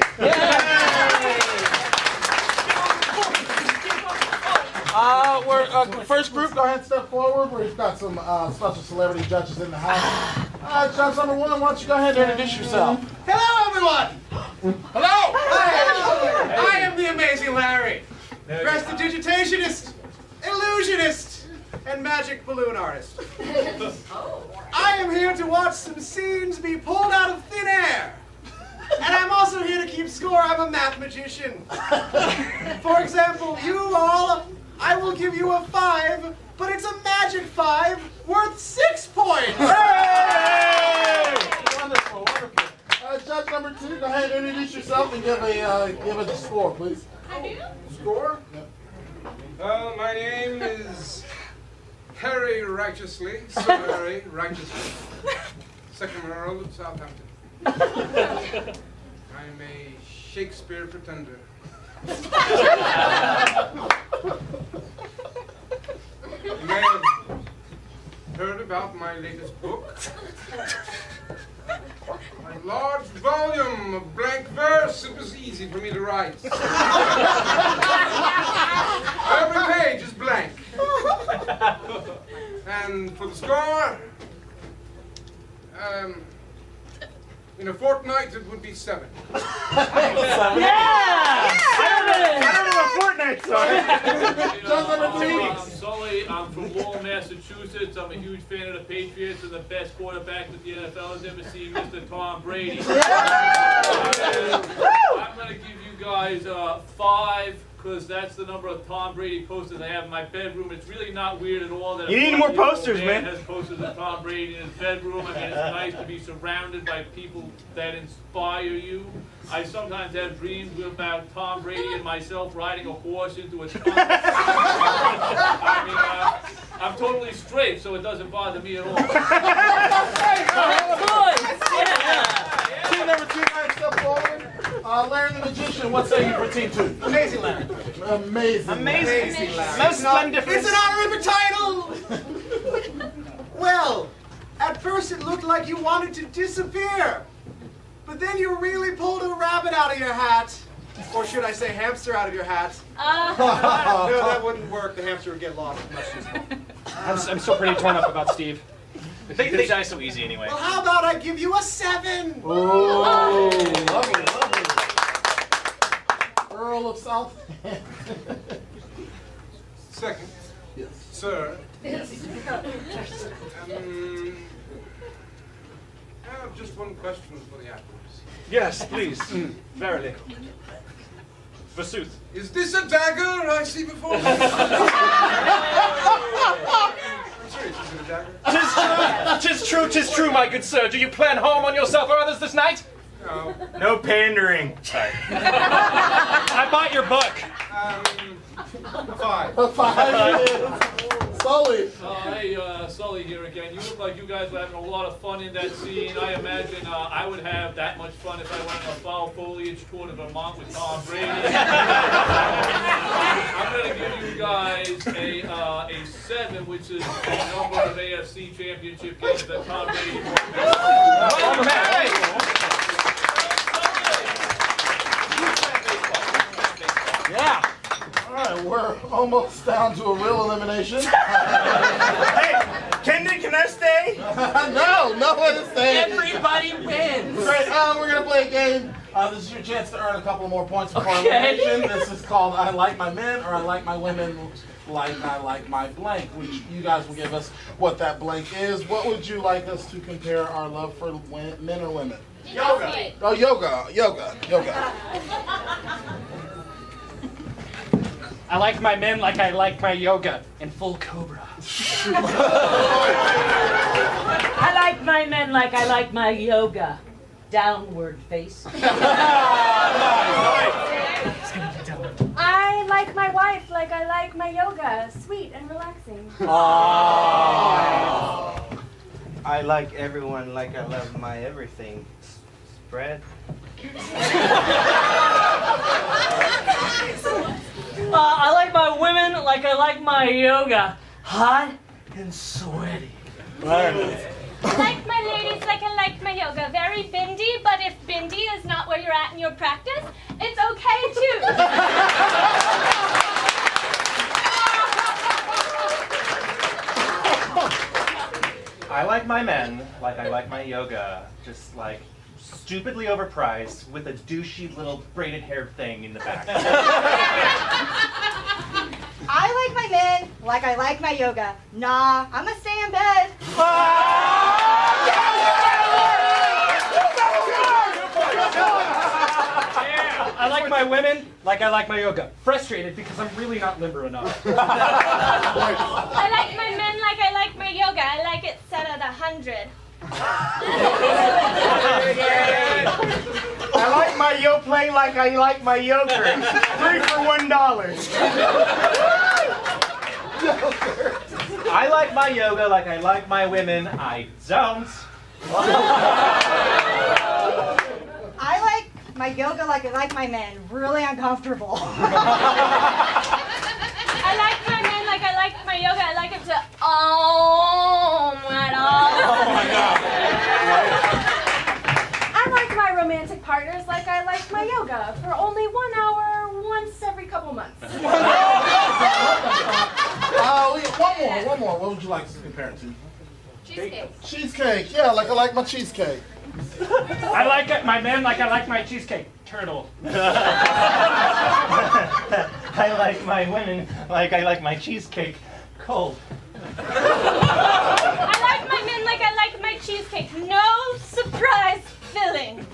First group, go ahead and step forward. We've got some special celebrity judges in the house. Judge number 1, why don't you go ahead and introduce yourself? Hello, everyone. Hello. the amazing Larry, prestidigitationist, illusionist, and magic balloon artist. I am here to watch some scenes be pulled out of thin air. And I'm also here to keep score. I'm a math magician. For example, you all, I will give you a 5, but it's a magic 5 worth 6 points. Hey! Wonderful, wonderful. Judge number 2, go ahead and introduce yourself and give a score, please. Score? Yep. My name is Harry Righteously, Sir Harry Righteously, 2nd Earl of Southampton. I'm a Shakespeare pretender. You may have heard about my latest book. A large volume of blank verse. It was easy for me to write. Every page is blank. And for the score, in a fortnight it would be 7. Yeah! I don't know what fortnights are. I'm Sully. I'm from Lowell, Massachusetts. I'm a huge fan of the Patriots and the best quarterback that the NFL has ever seen, Mr. Tom Brady. I'm going to give you guys 5 because that's the number of Tom Brady posters I have in my bedroom. It's really not weird at all that You need more posters, man man. has posters of Tom Brady in his bedroom. I mean, it's nice to be surrounded by people that inspire you. I sometimes have dreams about Tom Brady and myself riding a horse into a tunnel. I mean, I'm totally straight, so it doesn't bother me at all. Team number 2 next up forward. Larry the Magician, what say you for team 2? Amazing Larry. Amazing. Amazing Larry. Most splendid. It's an honorific title! Well, at first it looked like you wanted to disappear. But then you really pulled a rabbit out of your hat. Or should I say hamster out of your hat? No, that wouldn't work. The hamster would get lost. Much too small. I'm still pretty torn up about Steve. They die so easy anyway. Well, how about I give you a 7? Oh, lovely, lovely. Earl of Southampton. 2nd, Yes. sir. I have just one question for the actors. Yes, please. Verily. Versuth. Is this a dagger I see before me? I'm serious, is it a dagger? Tis true, my good sir. Do you plan harm on yourself or others this night? No. No pandering. Sorry. I bought your book. 5. A 5 it is. Sully. Hey, Sully here again. You look like you guys were having a lot of fun in that scene. I imagine I would have that much fun if I went on a fall foliage tour to Vermont with Tom Brady. I'm going to give you guys a 7, which is the number of AFC championship games that Tom Brady won. Yeah. All right, we're almost down to a real elimination. Hey, can I stay? No one is staying. Everybody wins. Great. We're gonna play a game. This is your chance to earn a couple more points before Okay. elimination. This is called I Like My Men or I Like My Women Like I Like My Blank, which you guys will give us what that blank is. What would you like us to compare our love for men or women? Yoga. Oh, yoga. I like my men like I like my yoga in full cobra. I like my men like I like my yoga. Downward face. I like my wife like I like my yoga. Sweet and relaxing. I like everyone like I love my everything. Spread. I like my women like I like my yoga. Hot and sweaty. I like my ladies like I like my yoga. Very bindi, but if bindi is not where you're at in your practice, it's okay too. I like my men like I like my yoga. Just like stupidly overpriced with a douchey little braided hair thing in the back. I like my men like I like my yoga. Nah, I'm gonna stay in bed. I like my women like I like my yoga. Frustrated because I'm really not limber enough. I like my men like I like my yoga. I like it set at 100. I like my yo play like I like my yogurt. 3 for $1. I like my yoga like I like my women. I don't. I like my yoga like I like my men. Really uncomfortable. I like my men like I like my yoga. I like it to at all. Oh my God. I like my romantic partners like I like my yoga for only 1 hour once every couple months. One more. What would you like to compare it to? Cheesecake. Cheesecake. Yeah, like I like my cheesecake. I like it, my men like I like my cheesecake. Turtle. I like my women like I like my cheesecake. Cold. I like my men like I like my cheesecake. No surprise filling.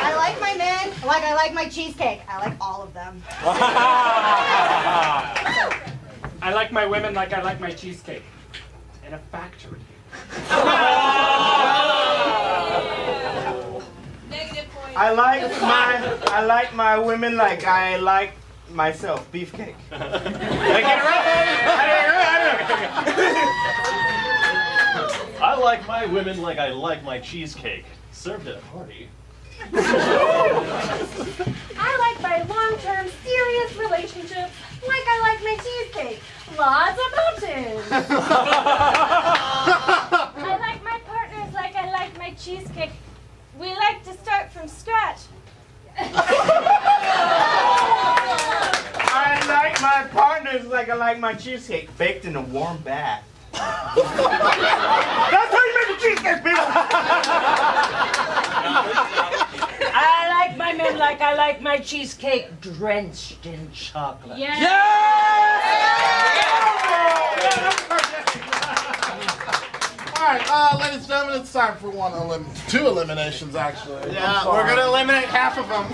I like my men like I like my cheesecake. I like all of them. I like my women like I like my cheesecake. In a factory. I like my women like I like myself. Beefcake. I like my women like I like my cheesecake. Served at a party. I like my long-term serious relationships like I like my cheesecake. Lots of options. I like my partners like I like my cheesecake. We like to start from scratch. I like my partners like I like my cheesecake. Baked in a warm bath. That's how you make a cheesecake, people! I like my men like I like my cheesecake drenched in chocolate. All right, ladies and gentlemen, it's time for two eliminations, actually. Yeah, we're gonna eliminate half of them.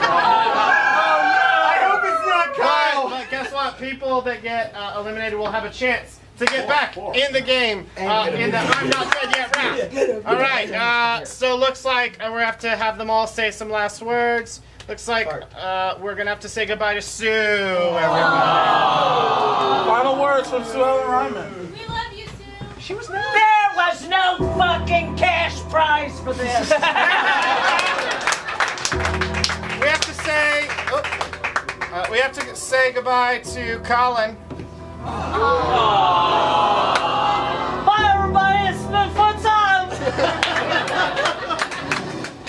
I hope it's not Kyle. But guess what? People that get eliminated will have a chance to get back in the game in the I'm Not Dead Yet round. All right, so looks like we have to have them all say some last words. Looks like we're gonna have to say goodbye to Sue. Everybody. Final words from Sue Ellen Ryman. We love you, Sue. She was nice. There was no fucking cash prize for this. We have to say goodbye to Colin. Bye, everybody. It's been fun time.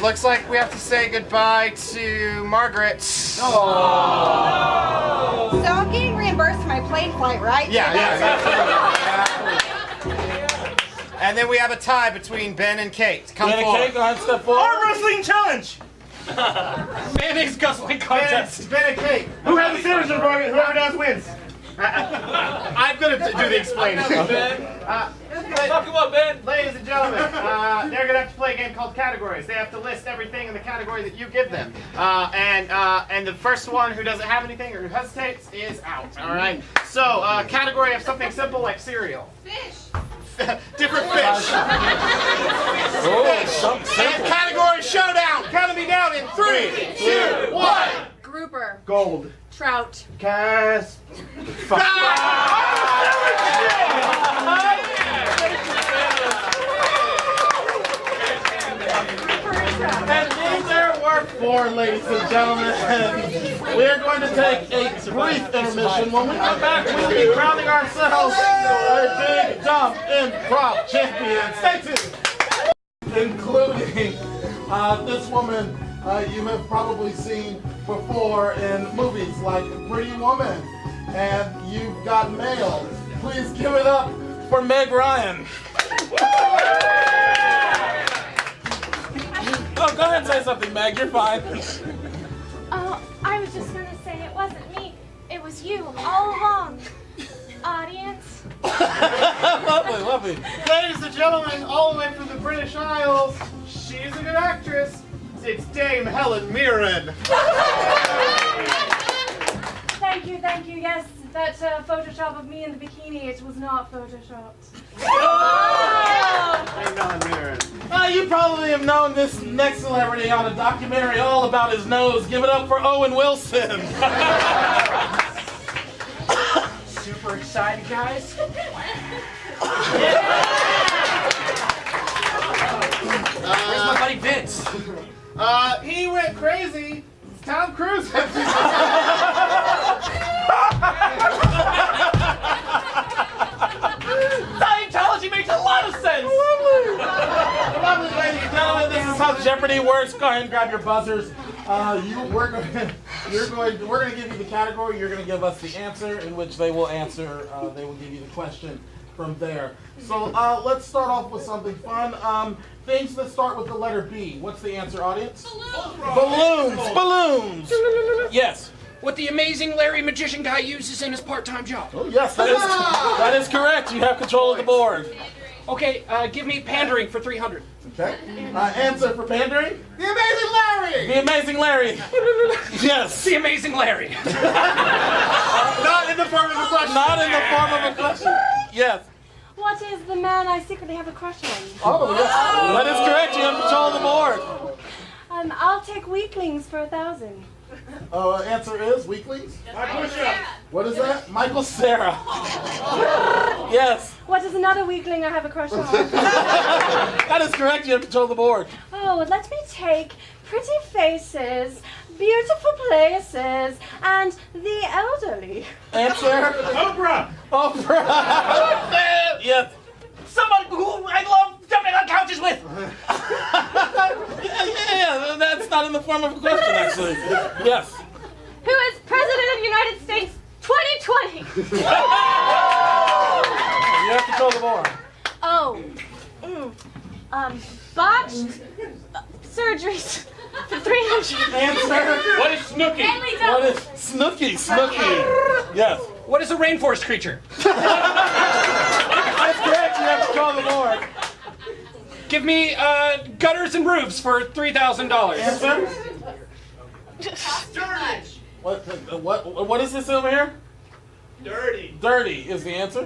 Looks like we have to say goodbye to Margaret. So I'm getting reimbursed for my plane flight, right? Yeah. And then we have a tie between Ben and Kate. Come Ben and forward. Kate, go ahead and step forward. Arm wrestling challenge. Mayonnaise guzzling contest. Ben and Kate. Who has the signature for it? Whoever does wins. I'm gonna do the explaining. Talk about Ben. Ladies and gentlemen, they're gonna have to play a game called categories. They have to list everything in the category that you give them, and the first one who doesn't have anything or who hesitates is out. All right. So category of something simple like cereal. Fish. Different fish. Fish. And category showdown. Count me down in 3, 2, 1. Grouper. Gold. Trout. Cast. And there were 4, ladies and gentlemen. We are going to take a brief intermission. When we come back, we'll be crowning ourselves a big dumb improv champion. Stay tuned. Including this woman you have probably seen before in movies like Pretty Woman and You've Got Mail Please give it up for Meg Ryan. Oh, go ahead and say something, Meg. You're fine. Oh, I was just gonna say it wasn't me. It was you all along. Audience. Lovely, lovely. Ladies and gentlemen, all the way from the British Isles, she's a good actress. It's Dame Helen Mirren. Thank you, thank you. Yes, that Photoshop of me in the bikini, it was not Photoshopped. Dame Helen Mirren. You probably have known this next celebrity on a documentary all about his nose. Give it up for Owen Wilson. Super excited, guys. Where's my buddy Vince? He went crazy. It's Tom Cruise. Scientology makes a lot of sense. Lovely, ladies and gentlemen, this is how Jeopardy works. Go ahead and grab your buzzers. We're going to give you the category. You're going to give us the answer, in which they will answer. They will give you the question from there. So let's start off with something fun. Things that start with the letter B. What's the answer, audience? Balloons. Balloons. Yes. What the amazing Larry magician guy uses in his part-time job. Oh yes, that is correct. You have control of the board. Okay, give me pandering for 300. Okay. Answer for pandering? The Amazing Larry. The Amazing Larry. Yes. The Amazing Larry. Not in the form of a question. Not in the form of a question. Yes. What is the man I secretly have a crush on? Oh, yes. That is correct. You have control of the board. I'll take weaklings for 1,000. Answer is weaklings? What is that? Michael Cera. Yes. What is another weakling I have a crush on? That is correct. You have control of the board. Oh, let me take pretty faces, beautiful places, and the elderly. Answer? Oprah. Oprah. Yes. Someone who I love jumping on couches with. Yeah, that's not in the form of a question, actually. Yes. Who is President of the United States 2020? You have control of the board. Oh. Botched surgeries for 300. Answer. What is Snooki? What is Snooki? Snooki. Yes. What is a rainforest creature? That's correct. You have control of the board. Give me gutters and roofs for $3,000. Answer. What is this over here? Dirty. Dirty is the answer.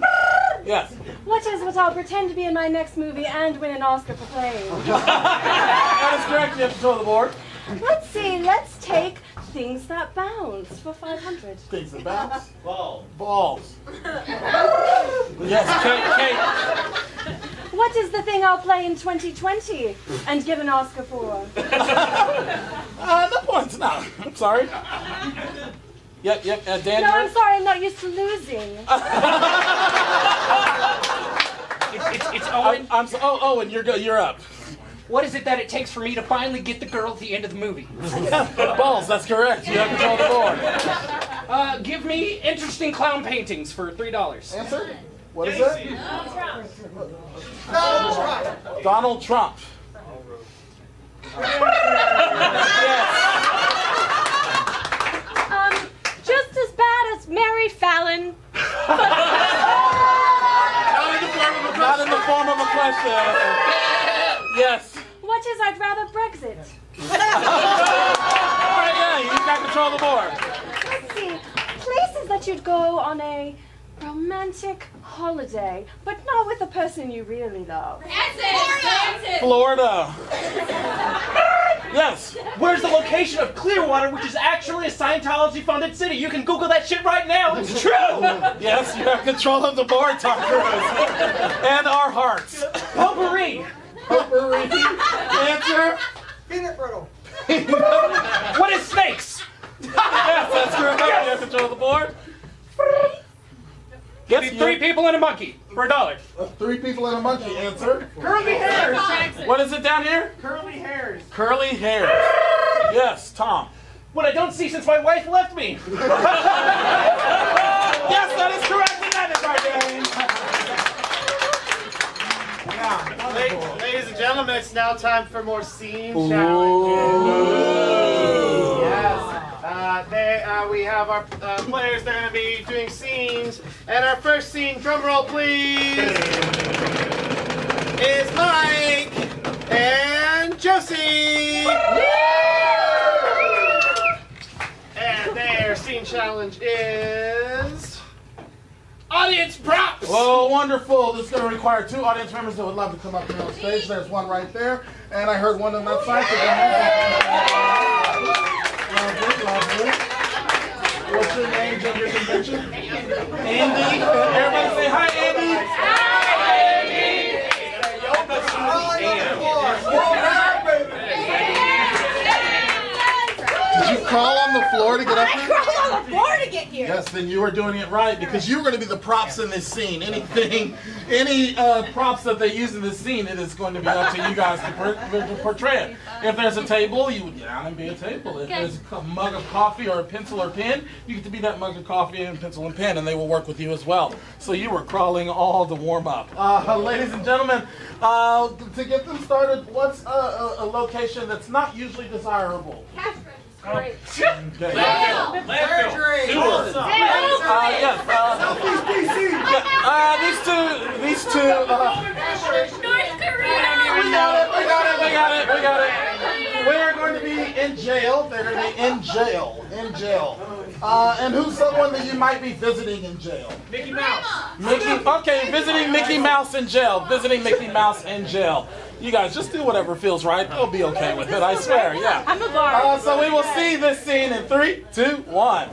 Yes. What is what I'll pretend to be in my next movie and win an Oscar for playing? That is correct. You have control of the board. Let's see, let's take things that bounce for 500. Things that bounce. Ball. Balls. Yes. Okay. What is the thing I'll play in 2020 and give an Oscar for? No points. No. I'm sorry. Yep. Dan. No, I'm sorry, I'm not used to losing. It's Owen. Owen, you're up. What is it that it takes for me to finally get the girl at the end of the movie? Balls, that's correct. You have control of the board. Give me interesting clown paintings for $3. Answer? What is that? Donald Trump. Donald Trump. Yes. Just as bad as Mary Fallon. Not in the form of a question. Yes. What is I'd rather Brexit? All right, yeah, you got control of the board. Let's see, places that you'd go on a romantic holiday, but not with the person you really love. Florida. Yes. Where's the location of Clearwater, which is actually a Scientology-funded city? You can Google that shit right now. It's true. Yes, you have control of the board, Tom Cruise. And our hearts. Potpourri. Potpourri. Answer. Peanut brittle. What is snakes? Yes, that's correct. You have control of the board. Yes, Three people and a monkey for $1. 3 people and a monkey. Answer. Curly hairs. What is it down here? Curly hairs. Curly hair. Yes, Tom. What I don't see since my wife left me. Yes, that is correct, and that is our game. gentlemen, it's now time for more scene challenges. Yes. We have our players. They're going to be doing scenes. And our first scene, drum roll please, is Mike and Josie. And their scene challenge is audience props. Well, wonderful. This is going to require 2 audience members that would love to come up here on stage. There's one right there, and I heard one on that side. Lovely. What's your name, gender convention? Andy. Everybody say hi, Andy. Hi, Andy. Did you crawl on the floor to get up here? I crawled on the floor to get here. Yes, then you were doing it right because you were going to be the props in this scene. Any props that they use in this scene, it is going to be up to you guys to portray it. If there's a table, you would get down and be a table. If there's a mug of coffee or a pencil or pen, you get to be that mug of coffee and pencil and pen, and they will work with you as well. So you were crawling all to warm up. Ladies and gentlemen, to get them started, what's a location that's not usually desirable? Great. Okay. Surgery. Yes. These two. North Korea. We got it. We are going to be in jail. They're going to be in jail. And who's someone that you might be visiting in jail? Mickey Mouse. Okay, visiting Mickey Mouse in jail. You guys just do whatever feels right. They'll be okay with it, I swear, yeah. I'm a bar. So we will see this scene in 3, 2, 1.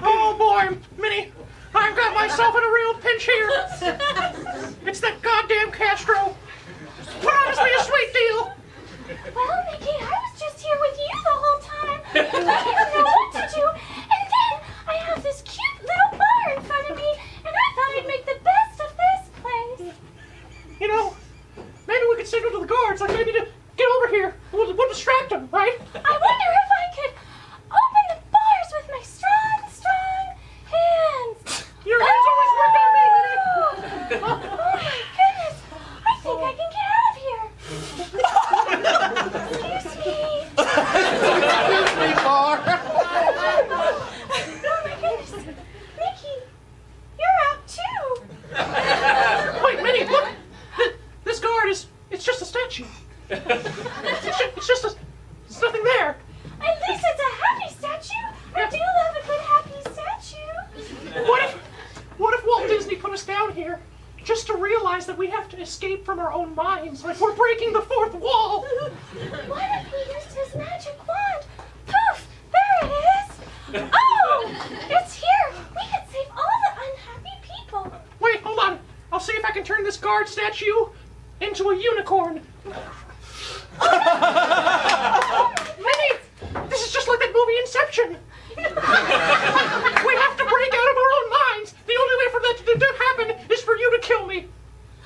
Oh boy, Minnie, I've got myself in a real pinch here. It's that goddamn Castro. Promise me a sweet deal. Well, Mickey, I was just here with you the whole time. I didn't know what to do. And then I have this cute little bar in front of me, and I thought I'd make the best of this place. You know, maybe we could signal to the guards, like maybe to get over here. We'll distract them, right? I wonder if I could open the bars with my strong hands. Your hands always work on me, Minnie. Oh my goodness. I think I can get out of here. Excuse me. Excuse me, bar. Oh my goodness. Mickey, you're out too. Wait, Minnie, look. This guard it's just a statue. It's nothing there. At least it's a happy statue. I do love a good happy statue. What if Walt Disney put us down here just to realize that we have to escape from our own minds, like we're breaking the fourth wall? What if he used his magic wand? Poof! There it is! Oh! It's here! We could save all the unhappy people. Wait, hold on. I'll see if I can turn this guard statue into a unicorn. Minnie, this is just like that movie Inception. We have to break out of our own minds. The only way for that to happen is for you to kill me.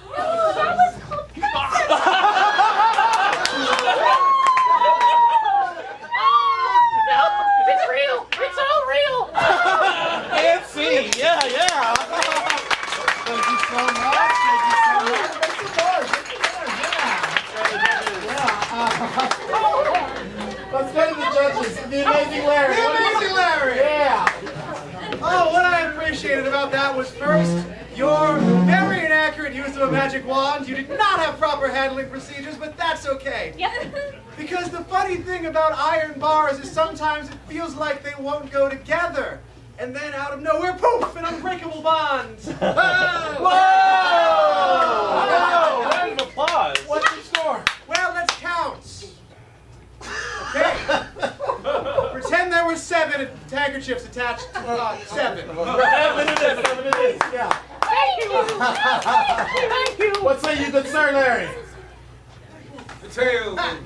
No, that was called No, it's real. It's all real. And scene. Yeah. Thank you so much. Let's go to the judges. The Amazing Larry. The Amazing Larry. Yeah. Oh, what I appreciated about that was first, your very inaccurate use of a magic wand. You did not have proper handling procedures, but that's okay. Because the funny thing about iron bars is sometimes it feels like they won't go together. And then out of nowhere, poof, an unbreakable bond. Whoa! Round of applause. What's your score? Well, let's count. Okay. Pretend there were 7 handkerchiefs attached to 7. 7 it is. Yeah. Thank you. What say you, good sir, Larry? The tale of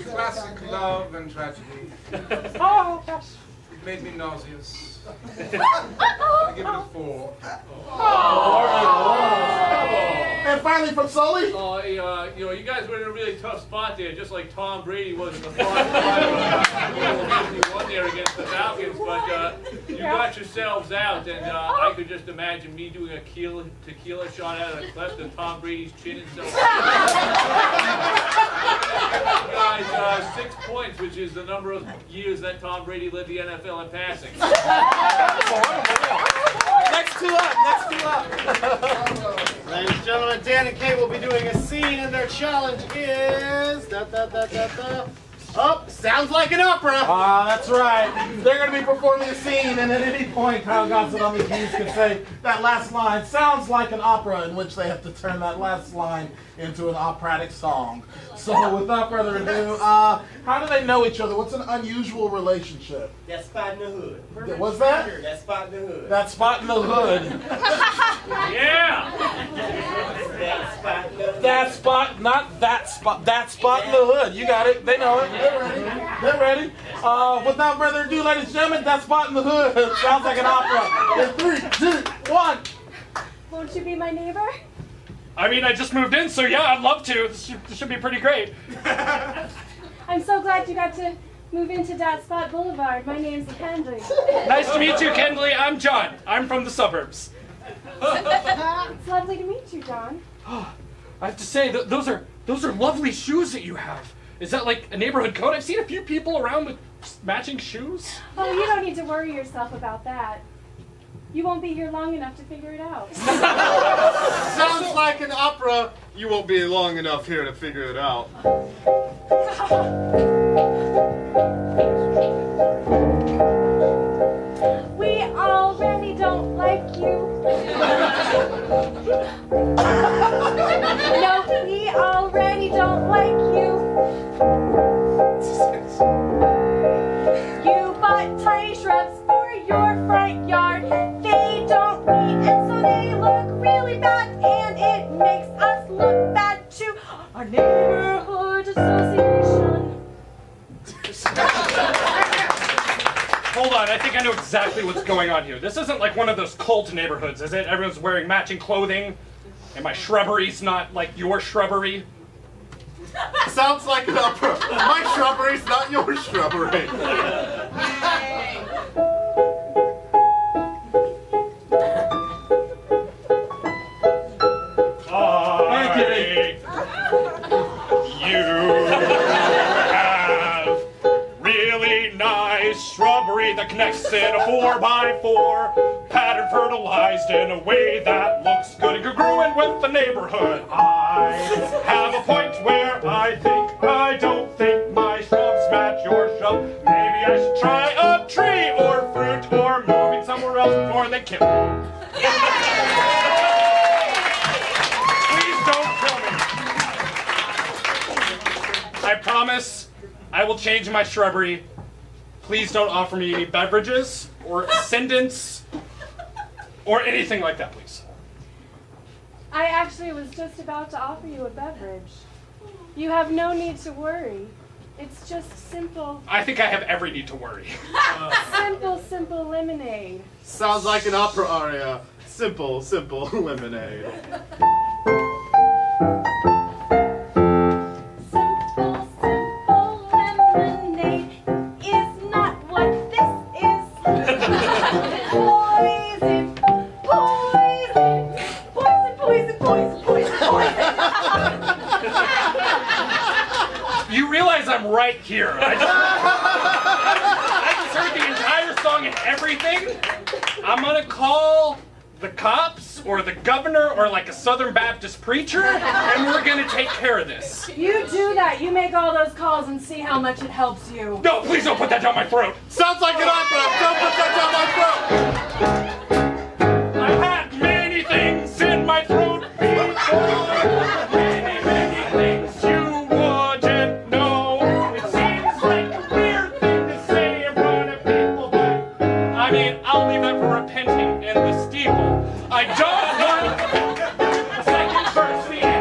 classic love and tragedy. Oh, yes. It made me nauseous. I give it a 4. And finally, finally from Sully? You guys were in a really tough spot there, just like Tom Brady was in the front one there against the Falcons. But you got yourselves out, and I could just imagine me doing a tequila shot out of the cleft of Tom Brady's chin and so on. Guys, 6 points, which is the number of years that Tom Brady led the NFL in passing. Next two up. Ladies and gentlemen, Dan and Kate will be doing a scene, and their challenge is Sounds like an opera. That's right. They're going to be performing a scene, and at any point, Kyle Gossett on the keys can say that last line sounds like an opera, in which they have to turn that last line into an operatic song. So, without further ado, how do they know each other? What's an unusual relationship? That spot in the hood. What's that? That spot in the hood. That spot in the hood. Yeah! That spot in the hood. That spot, not that spot. That spot in the hood. You got it. They know it. They're ready. Without further ado, ladies and gentlemen, that spot in the hood sounds like an opera. In 3, 2, 1. Won't you be my neighbor? I mean, I just moved in, so yeah, I'd love to. This should be pretty great. I'm so glad you got to move into Dat Spot Boulevard. My name's Kendley. Nice to meet you, Kendley. I'm John. I'm from the suburbs. It's lovely to meet you, John. I have to say, those are lovely shoes that you have. Is that like a neighborhood code? I've seen a few people around with matching shoes. Oh, you don't need to worry yourself about that. You won't be here long enough to figure it out. Sounds like an opera. You won't be long enough here to figure it out. We already don't like you. No, we already don't like you. You bought tiny shrubs for your front yard. They don't need, and so they look really bad, and it makes us look bad too. Our neighborhood association. Hold on, I think I know exactly what's going on here. This isn't like one of those cult neighborhoods, is it? Everyone's wearing matching clothing, and my shrubbery's not like your shrubbery. Sounds like an opera. My shrubbery's not your shrubbery. You have really nice shrubbery that connects in a 4x4, pattern fertilized in a way that looks good and congruent with the neighborhood. I have a point where I don't think my shrubs match your shrub. Maybe I should try a tree or fruit or moving somewhere else before they kill me. Please don't kill me. I promise I will change my shrubbery. Please don't offer me any beverages or ascendants or anything like that, please. I actually was just about to offer you a beverage. You have no need to worry. It's just simple. I think I have every need to worry. Simple lemonade. Sounds like an opera aria. Simple lemonade. Simple lemonade is not what this is. Poison. You realize I'm right here. I just heard the entire song and everything. I'm gonna call the cops or the governor or like a Southern Baptist preacher, and we're gonna take care of this. You do that. You make all those calls and see how much it helps you. No, please don't put that down my throat. Sounds like an opera. Don't put that down my throat. I've had many things in my throat before. Many things you wouldn't know. It seems like a weird thing to say in front of people, but I mean, I'll leave that for repenting in the steeple. I don't want a second verse, the end.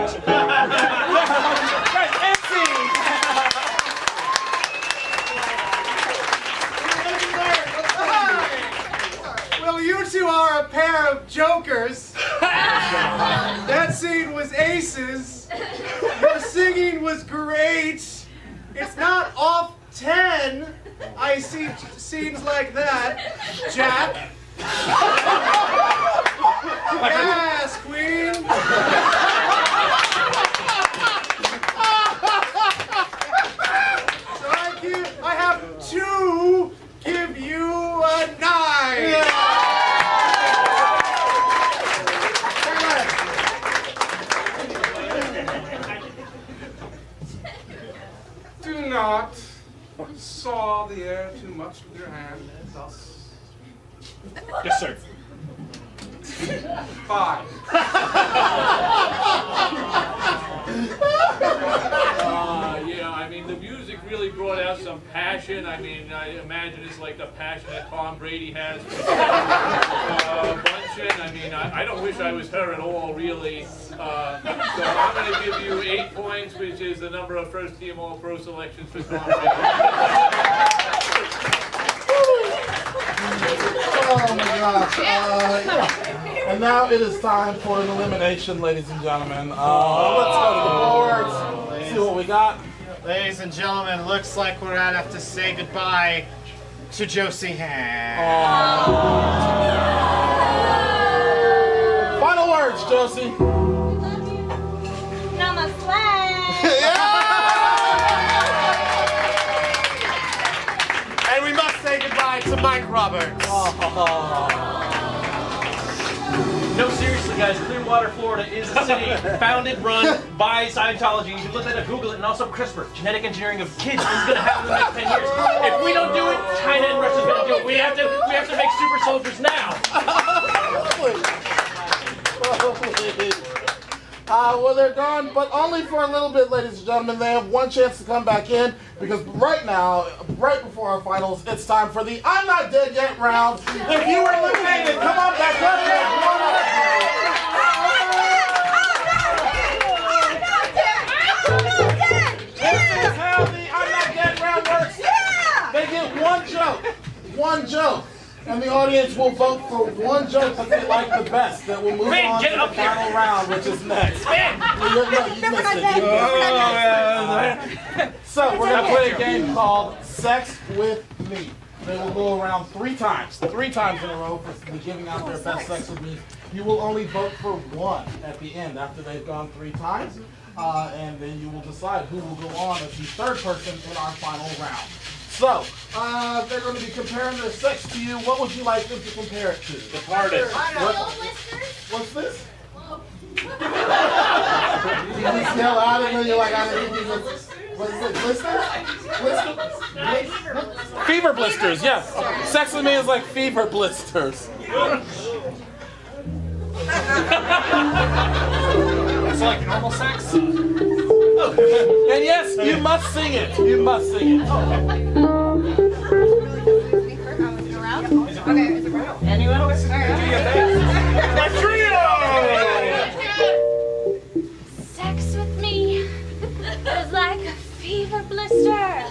Well, you two are a pair of jokers. That's scene was aces. Your singing was great. It's not off 10. I see scenes like that. Jack. Yes, Queen. So I have to give you a 9. Do not saw the air too much with your hand. Thus. Yes, sir. 5. Yeah, I mean, the music really brought out some passion. I mean, I imagine it's like the passion that Tom Brady has for Bunchen. I mean, I don't wish I was her at all, really. So I'm going to give you 8 points, which is the number of first-team All-Pro selections for Tom Brady. Oh my gosh. And now it is time for an elimination, ladies and gentlemen. Let's go to the boards. See what we got. Ladies and gentlemen, looks like we're gonna have to say goodbye to Josie Ham. Final words, Josie. Namaste. And we must say goodbye to Mike Roberts. No, seriously, guys, Clearwater, Florida is a city founded, run by Scientology. You can look at it, Google it, and also CRISPR, genetic engineering of kids, is going to happen in the next 10 years. If we don't do it, China and Russia's going to do it. We have to make super soldiers now. Well, they're gone, but only for a little bit, ladies and gentlemen. They have one chance to come back in, because right now, right before our finals, it's time for the I'm Not Dead Yet round. If you were eliminated, come on back up here. This is how the I'm Not Dead round works. They get one joke. And the audience will vote for one joke that they like the best. That will move on to the final round, which is next. You missed it. So we're going to play a game called Sex with Me. They will go around 3 times in a row for giving out their best sex with me. You will only vote for one at the end after they've gone 3 times. And then you will decide who will go on as the third person in our final round. So, they're going to be comparing their sex to you. What would you like them to compare it to? The hardest. What's this? You just yell out and then you're like, I didn't think what is it, blisters? Fever blisters, yes. Sex with me is like fever blisters. It's like normal sex? And yes, you must sing it. You must sing it. Anyone? My trio! Sex with me is like a fever blister.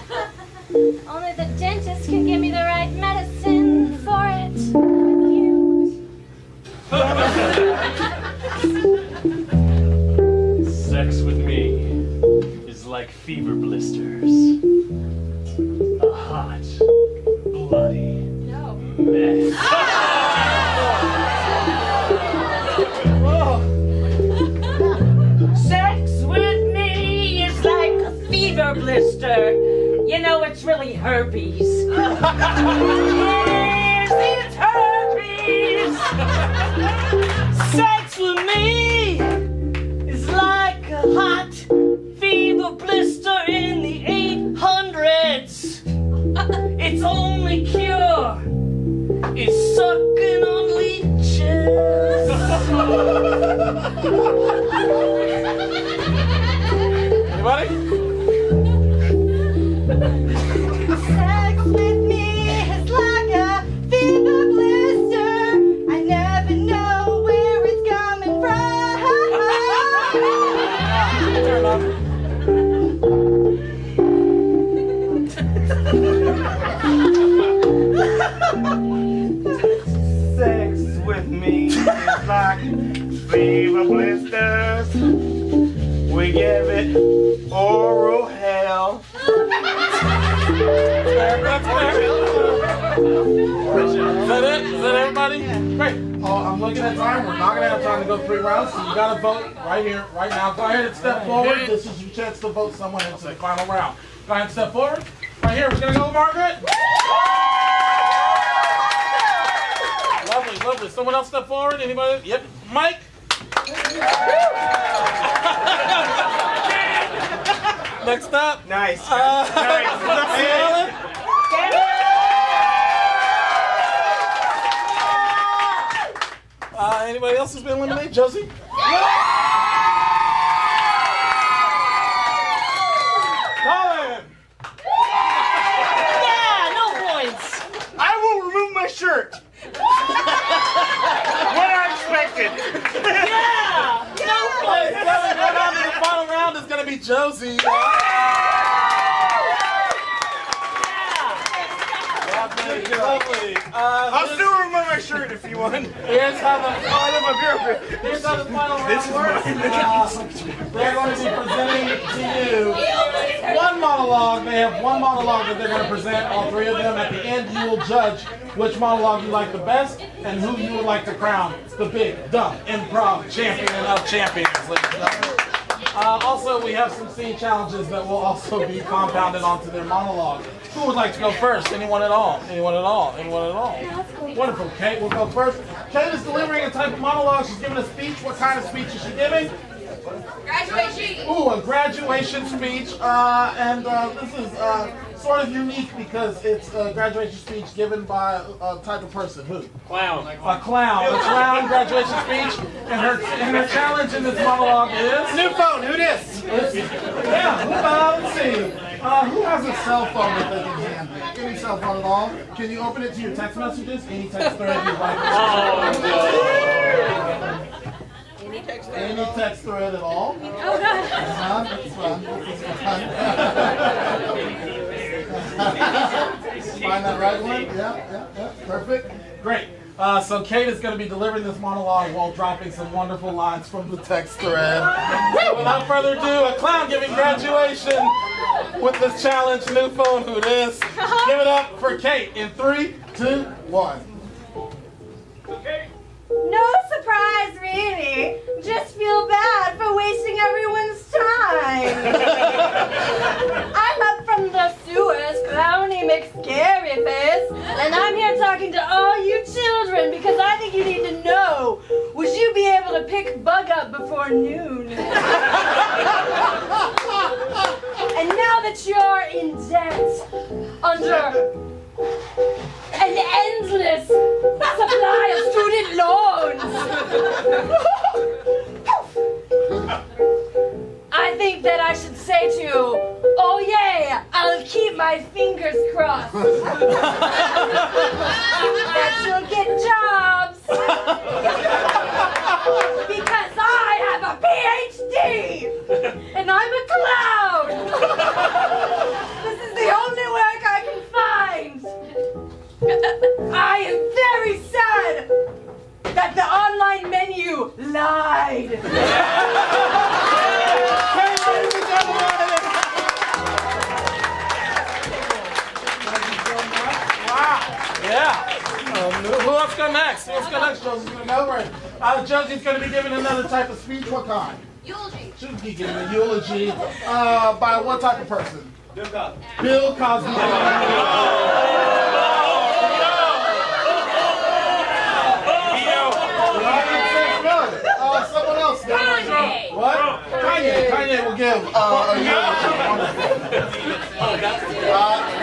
Only the dentist can give me the right medicine for it. Sex with me is like fever blisters. A hot, bloody mess. Sex with me is like a fever blister. You know, it's really herpes. Yes, it's herpes. Sex with me is like a hot fever blister in the 800s. Its only cure is sucking on leeches. Anybody? Sex with me is like a fever blister. I never know where it's coming Sex with me is like fever blisters. we give it oral hell. Is that it? Is that everybody? Great. Oh, I'm looking at time. We're not going to have time to go 3 rounds, so you got to vote right here, right now. Go ahead and step forward. This is your chance to vote someone into the final round. Go ahead and step forward. Right here. We're going to go, Margaret. Lovely, lovely. Someone else step forward. Anybody? Yep. Mike. Next up. Nice. Alan. Anybody else has been eliminated? Josie? Colin! Yeah, no points. I will remove my shirt. What I expected. Yeah, no points. Going on to the final round is going to be Josie. Lovely. I'll still remove my shirt if you want. Here's how the final round works. They're going to be presenting to you one monologue. They have one monologue that they're going to present, all 3 of them. At the end, you will judge which monologue you like the best and who you would like to crown the big, dumb improv champion of champions, ladies and gentlemen. Also, we have some scene challenges that will also be compounded onto their monologue. Who would like to go first? Anyone at all? Anyone at all? Anyone at all? Wonderful. Kate will go first. Kate is delivering a type of monologue. She's giving a speech. What kind of speech is she giving? Graduation. Ooh, a graduation speech. This is sort of unique because it's a graduation speech given by a type of person. Who? Clown. A clown. A clown graduation speech. And her challenge in this monologue is... New phone, who dis? Let's see. Who has a cell phone that they can hand me? Any cell phone at all? Can you open it to your text messages? Any text thread you'd like? Any text thread at all? Oh, God. That's fun. Find that right one? Yeah. Perfect. Great. So Kate is going to be delivering this monologue while dropping some wonderful lines from the text thread. Without further ado, a clown giving graduation with this challenge, new phone, who it is. Give it up for Kate in 3, 2, 1. No surprise, really. Just feel bad for wasting everyone's time. I'm up from the sewers, clowny McScaryface, and I'm here talking to all you children because I think you need to know. Would you be able to pick Bug up before noon? And now that you're in debt, under an endless supply of student loans, I think that I should say to you, oh yeah, I'll keep my fingers crossed that you'll get jobs because I have a PhD and I'm a clown. This is the only work I can find. I am very sad that the online menu lied. Yeah. Who else go next? Who else go next? Josie's going to go right. Josie's going to be giving another type of speech. What kind? Eulogy. She's going to be giving a eulogy by what type of person? Bill Cosby. Bill Cosby. Someone else. Kanye. What? Kanye will give a eulogy.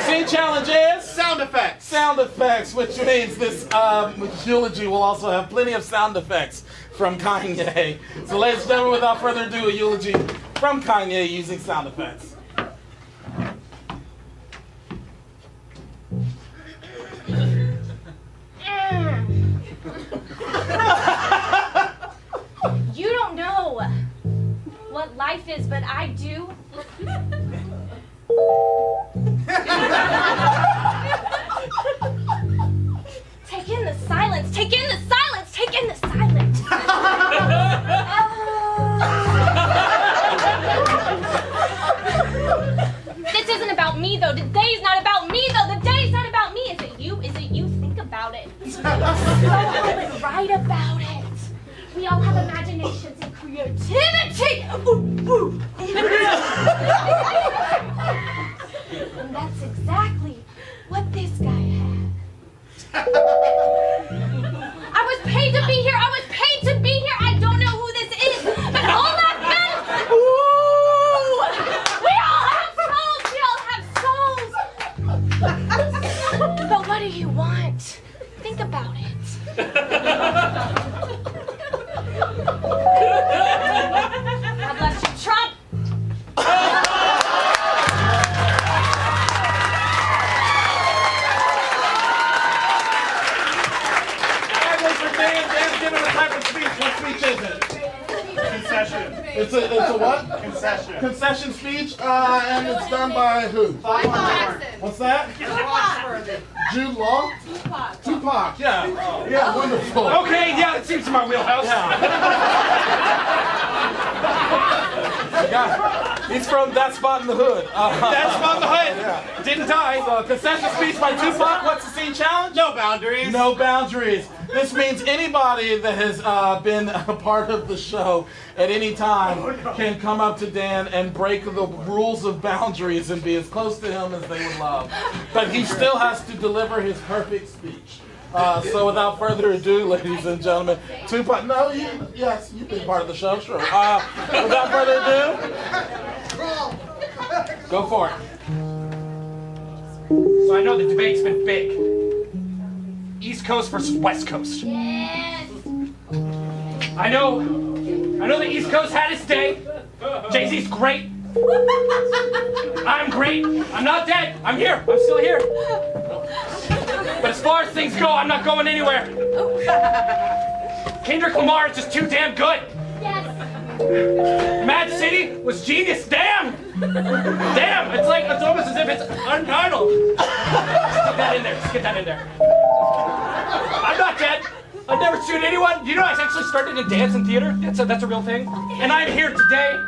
Scene challenge is Sound effects. Sound effects, which means this eulogy will also have plenty of sound effects from Kanye. So ladies and gentlemen, without further ado, a eulogy from Kanye using sound effects. You don't know what life is, but I do. Take in the silence. Take in the silence. Take in the silence. the day's not about me, though. The day's not about me. Is it you? Is it you? Think about it. Write about it. We all have imaginations and creativity. Ooh, ooh. And that's exactly what this guy had. I was paid to be here. I was paid to be here. I don't know who this is, but all that matters. Ooh! We all have souls. But what do you want? Think about it. God bless you, Trump. Dan's giving a type of speech. What speech is it? Concession. It's a what? Concession. Concession speech, and it's done by who? What's that? Jude Law? Tupac. Yeah. Yeah, wonderful. Okay, yeah, it seems to my wheelhouse. He's from That Spot in the Hood. That Spot in the Hood. Yeah. Didn't die. So, concession speech by Tupac. What's the scene challenge? No boundaries. No boundaries. This means anybody that has been a part of the show at any time can come up to Dan and break the rules of boundaries and be as close to him as they would love. But he still has to deliver his perfect speech. So without further ado, ladies and gentlemen, Tupac. No, yes, you've been part of the show, sure. Without further ado, go for it. So I know the debate's been big. East Coast versus West Coast. Yes. I know the East Coast had its day. Jay-Z's great. I'm great. I'm not dead. I'm here. I'm still here. But as far as things go, I'm not going anywhere. Kendrick Lamar is just too damn good. Yes. Mad City was genius. Damn. Damn. It's almost as if it's untitled. Just get that in there. Just get that in there. I'm not dead. I've never sued anyone. You know, I actually started to dance in theater. That's a real thing. And I'm here today.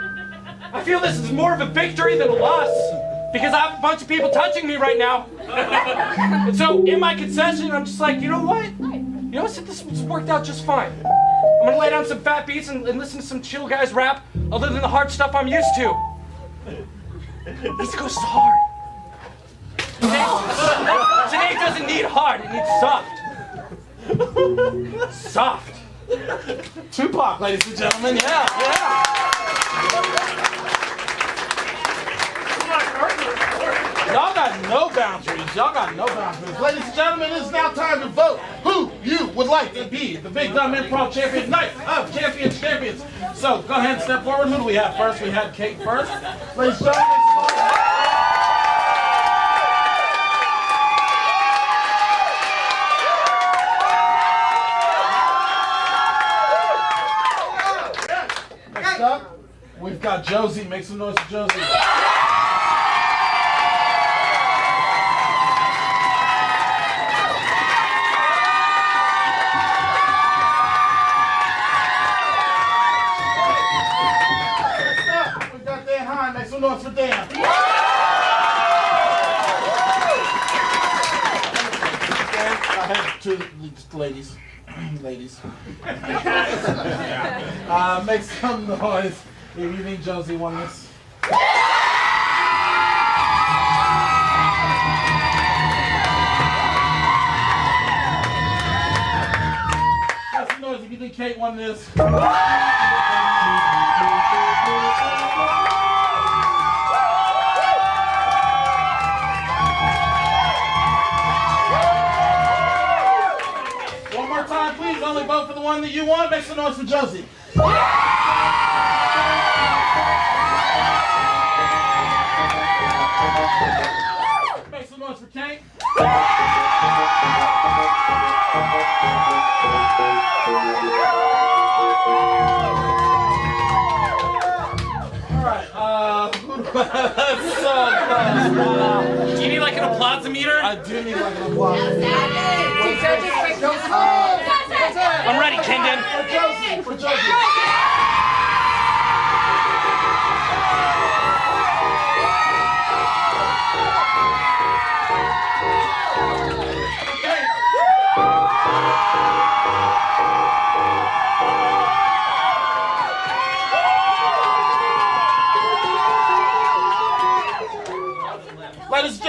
I feel this is more of a victory than a loss because I have a bunch of people touching me right now. And so in my concession, I'm just like, you know what? This worked out just fine. I'm gonna lay down some fat beats and listen to some chill guys rap, other than the hard stuff I'm used to. East Coast is hard. Today doesn't need hard, it needs soft. Soft. Tupac, ladies and gentlemen. Yeah. Y'all got no boundaries. Ladies and gentlemen, it is now time to vote who you would like to be the Big Dumb Improv Champion Night of Champions. So go ahead and step forward. Who do we have first? We had Kate first. Ladies and gentlemen. Next up, we've got Josie. Make some noise for Josie. Make some noise for Dan. I have two ladies. Make some noise if you think Josie won this. Make some noise if you think Kate won this. Please only vote for the one that you want. Make some noise for Josie. Make some noise for Kate. Alright, that's so close. Do you need like an applause-meter? I do need like an applause. I'm ready, Kendon. For Josie.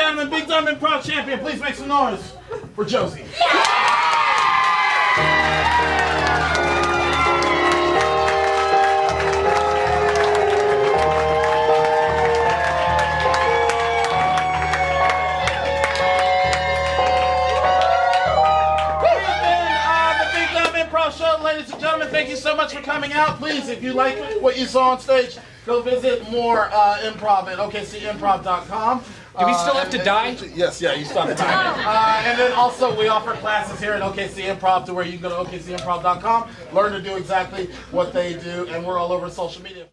gentlemen, Big Dumb Improv champion, please make some noise for Josie. Show, ladies and gentlemen, thank you so much for coming out. Please, if you like what you saw on stage, go visit more improv at okcimprov.com. Do we still have to die? Yes, yeah, you still have to die. And then also we offer classes here at OKC Improv to where you can go to okcimprov.com, learn to do exactly what they do, and we're all over social media.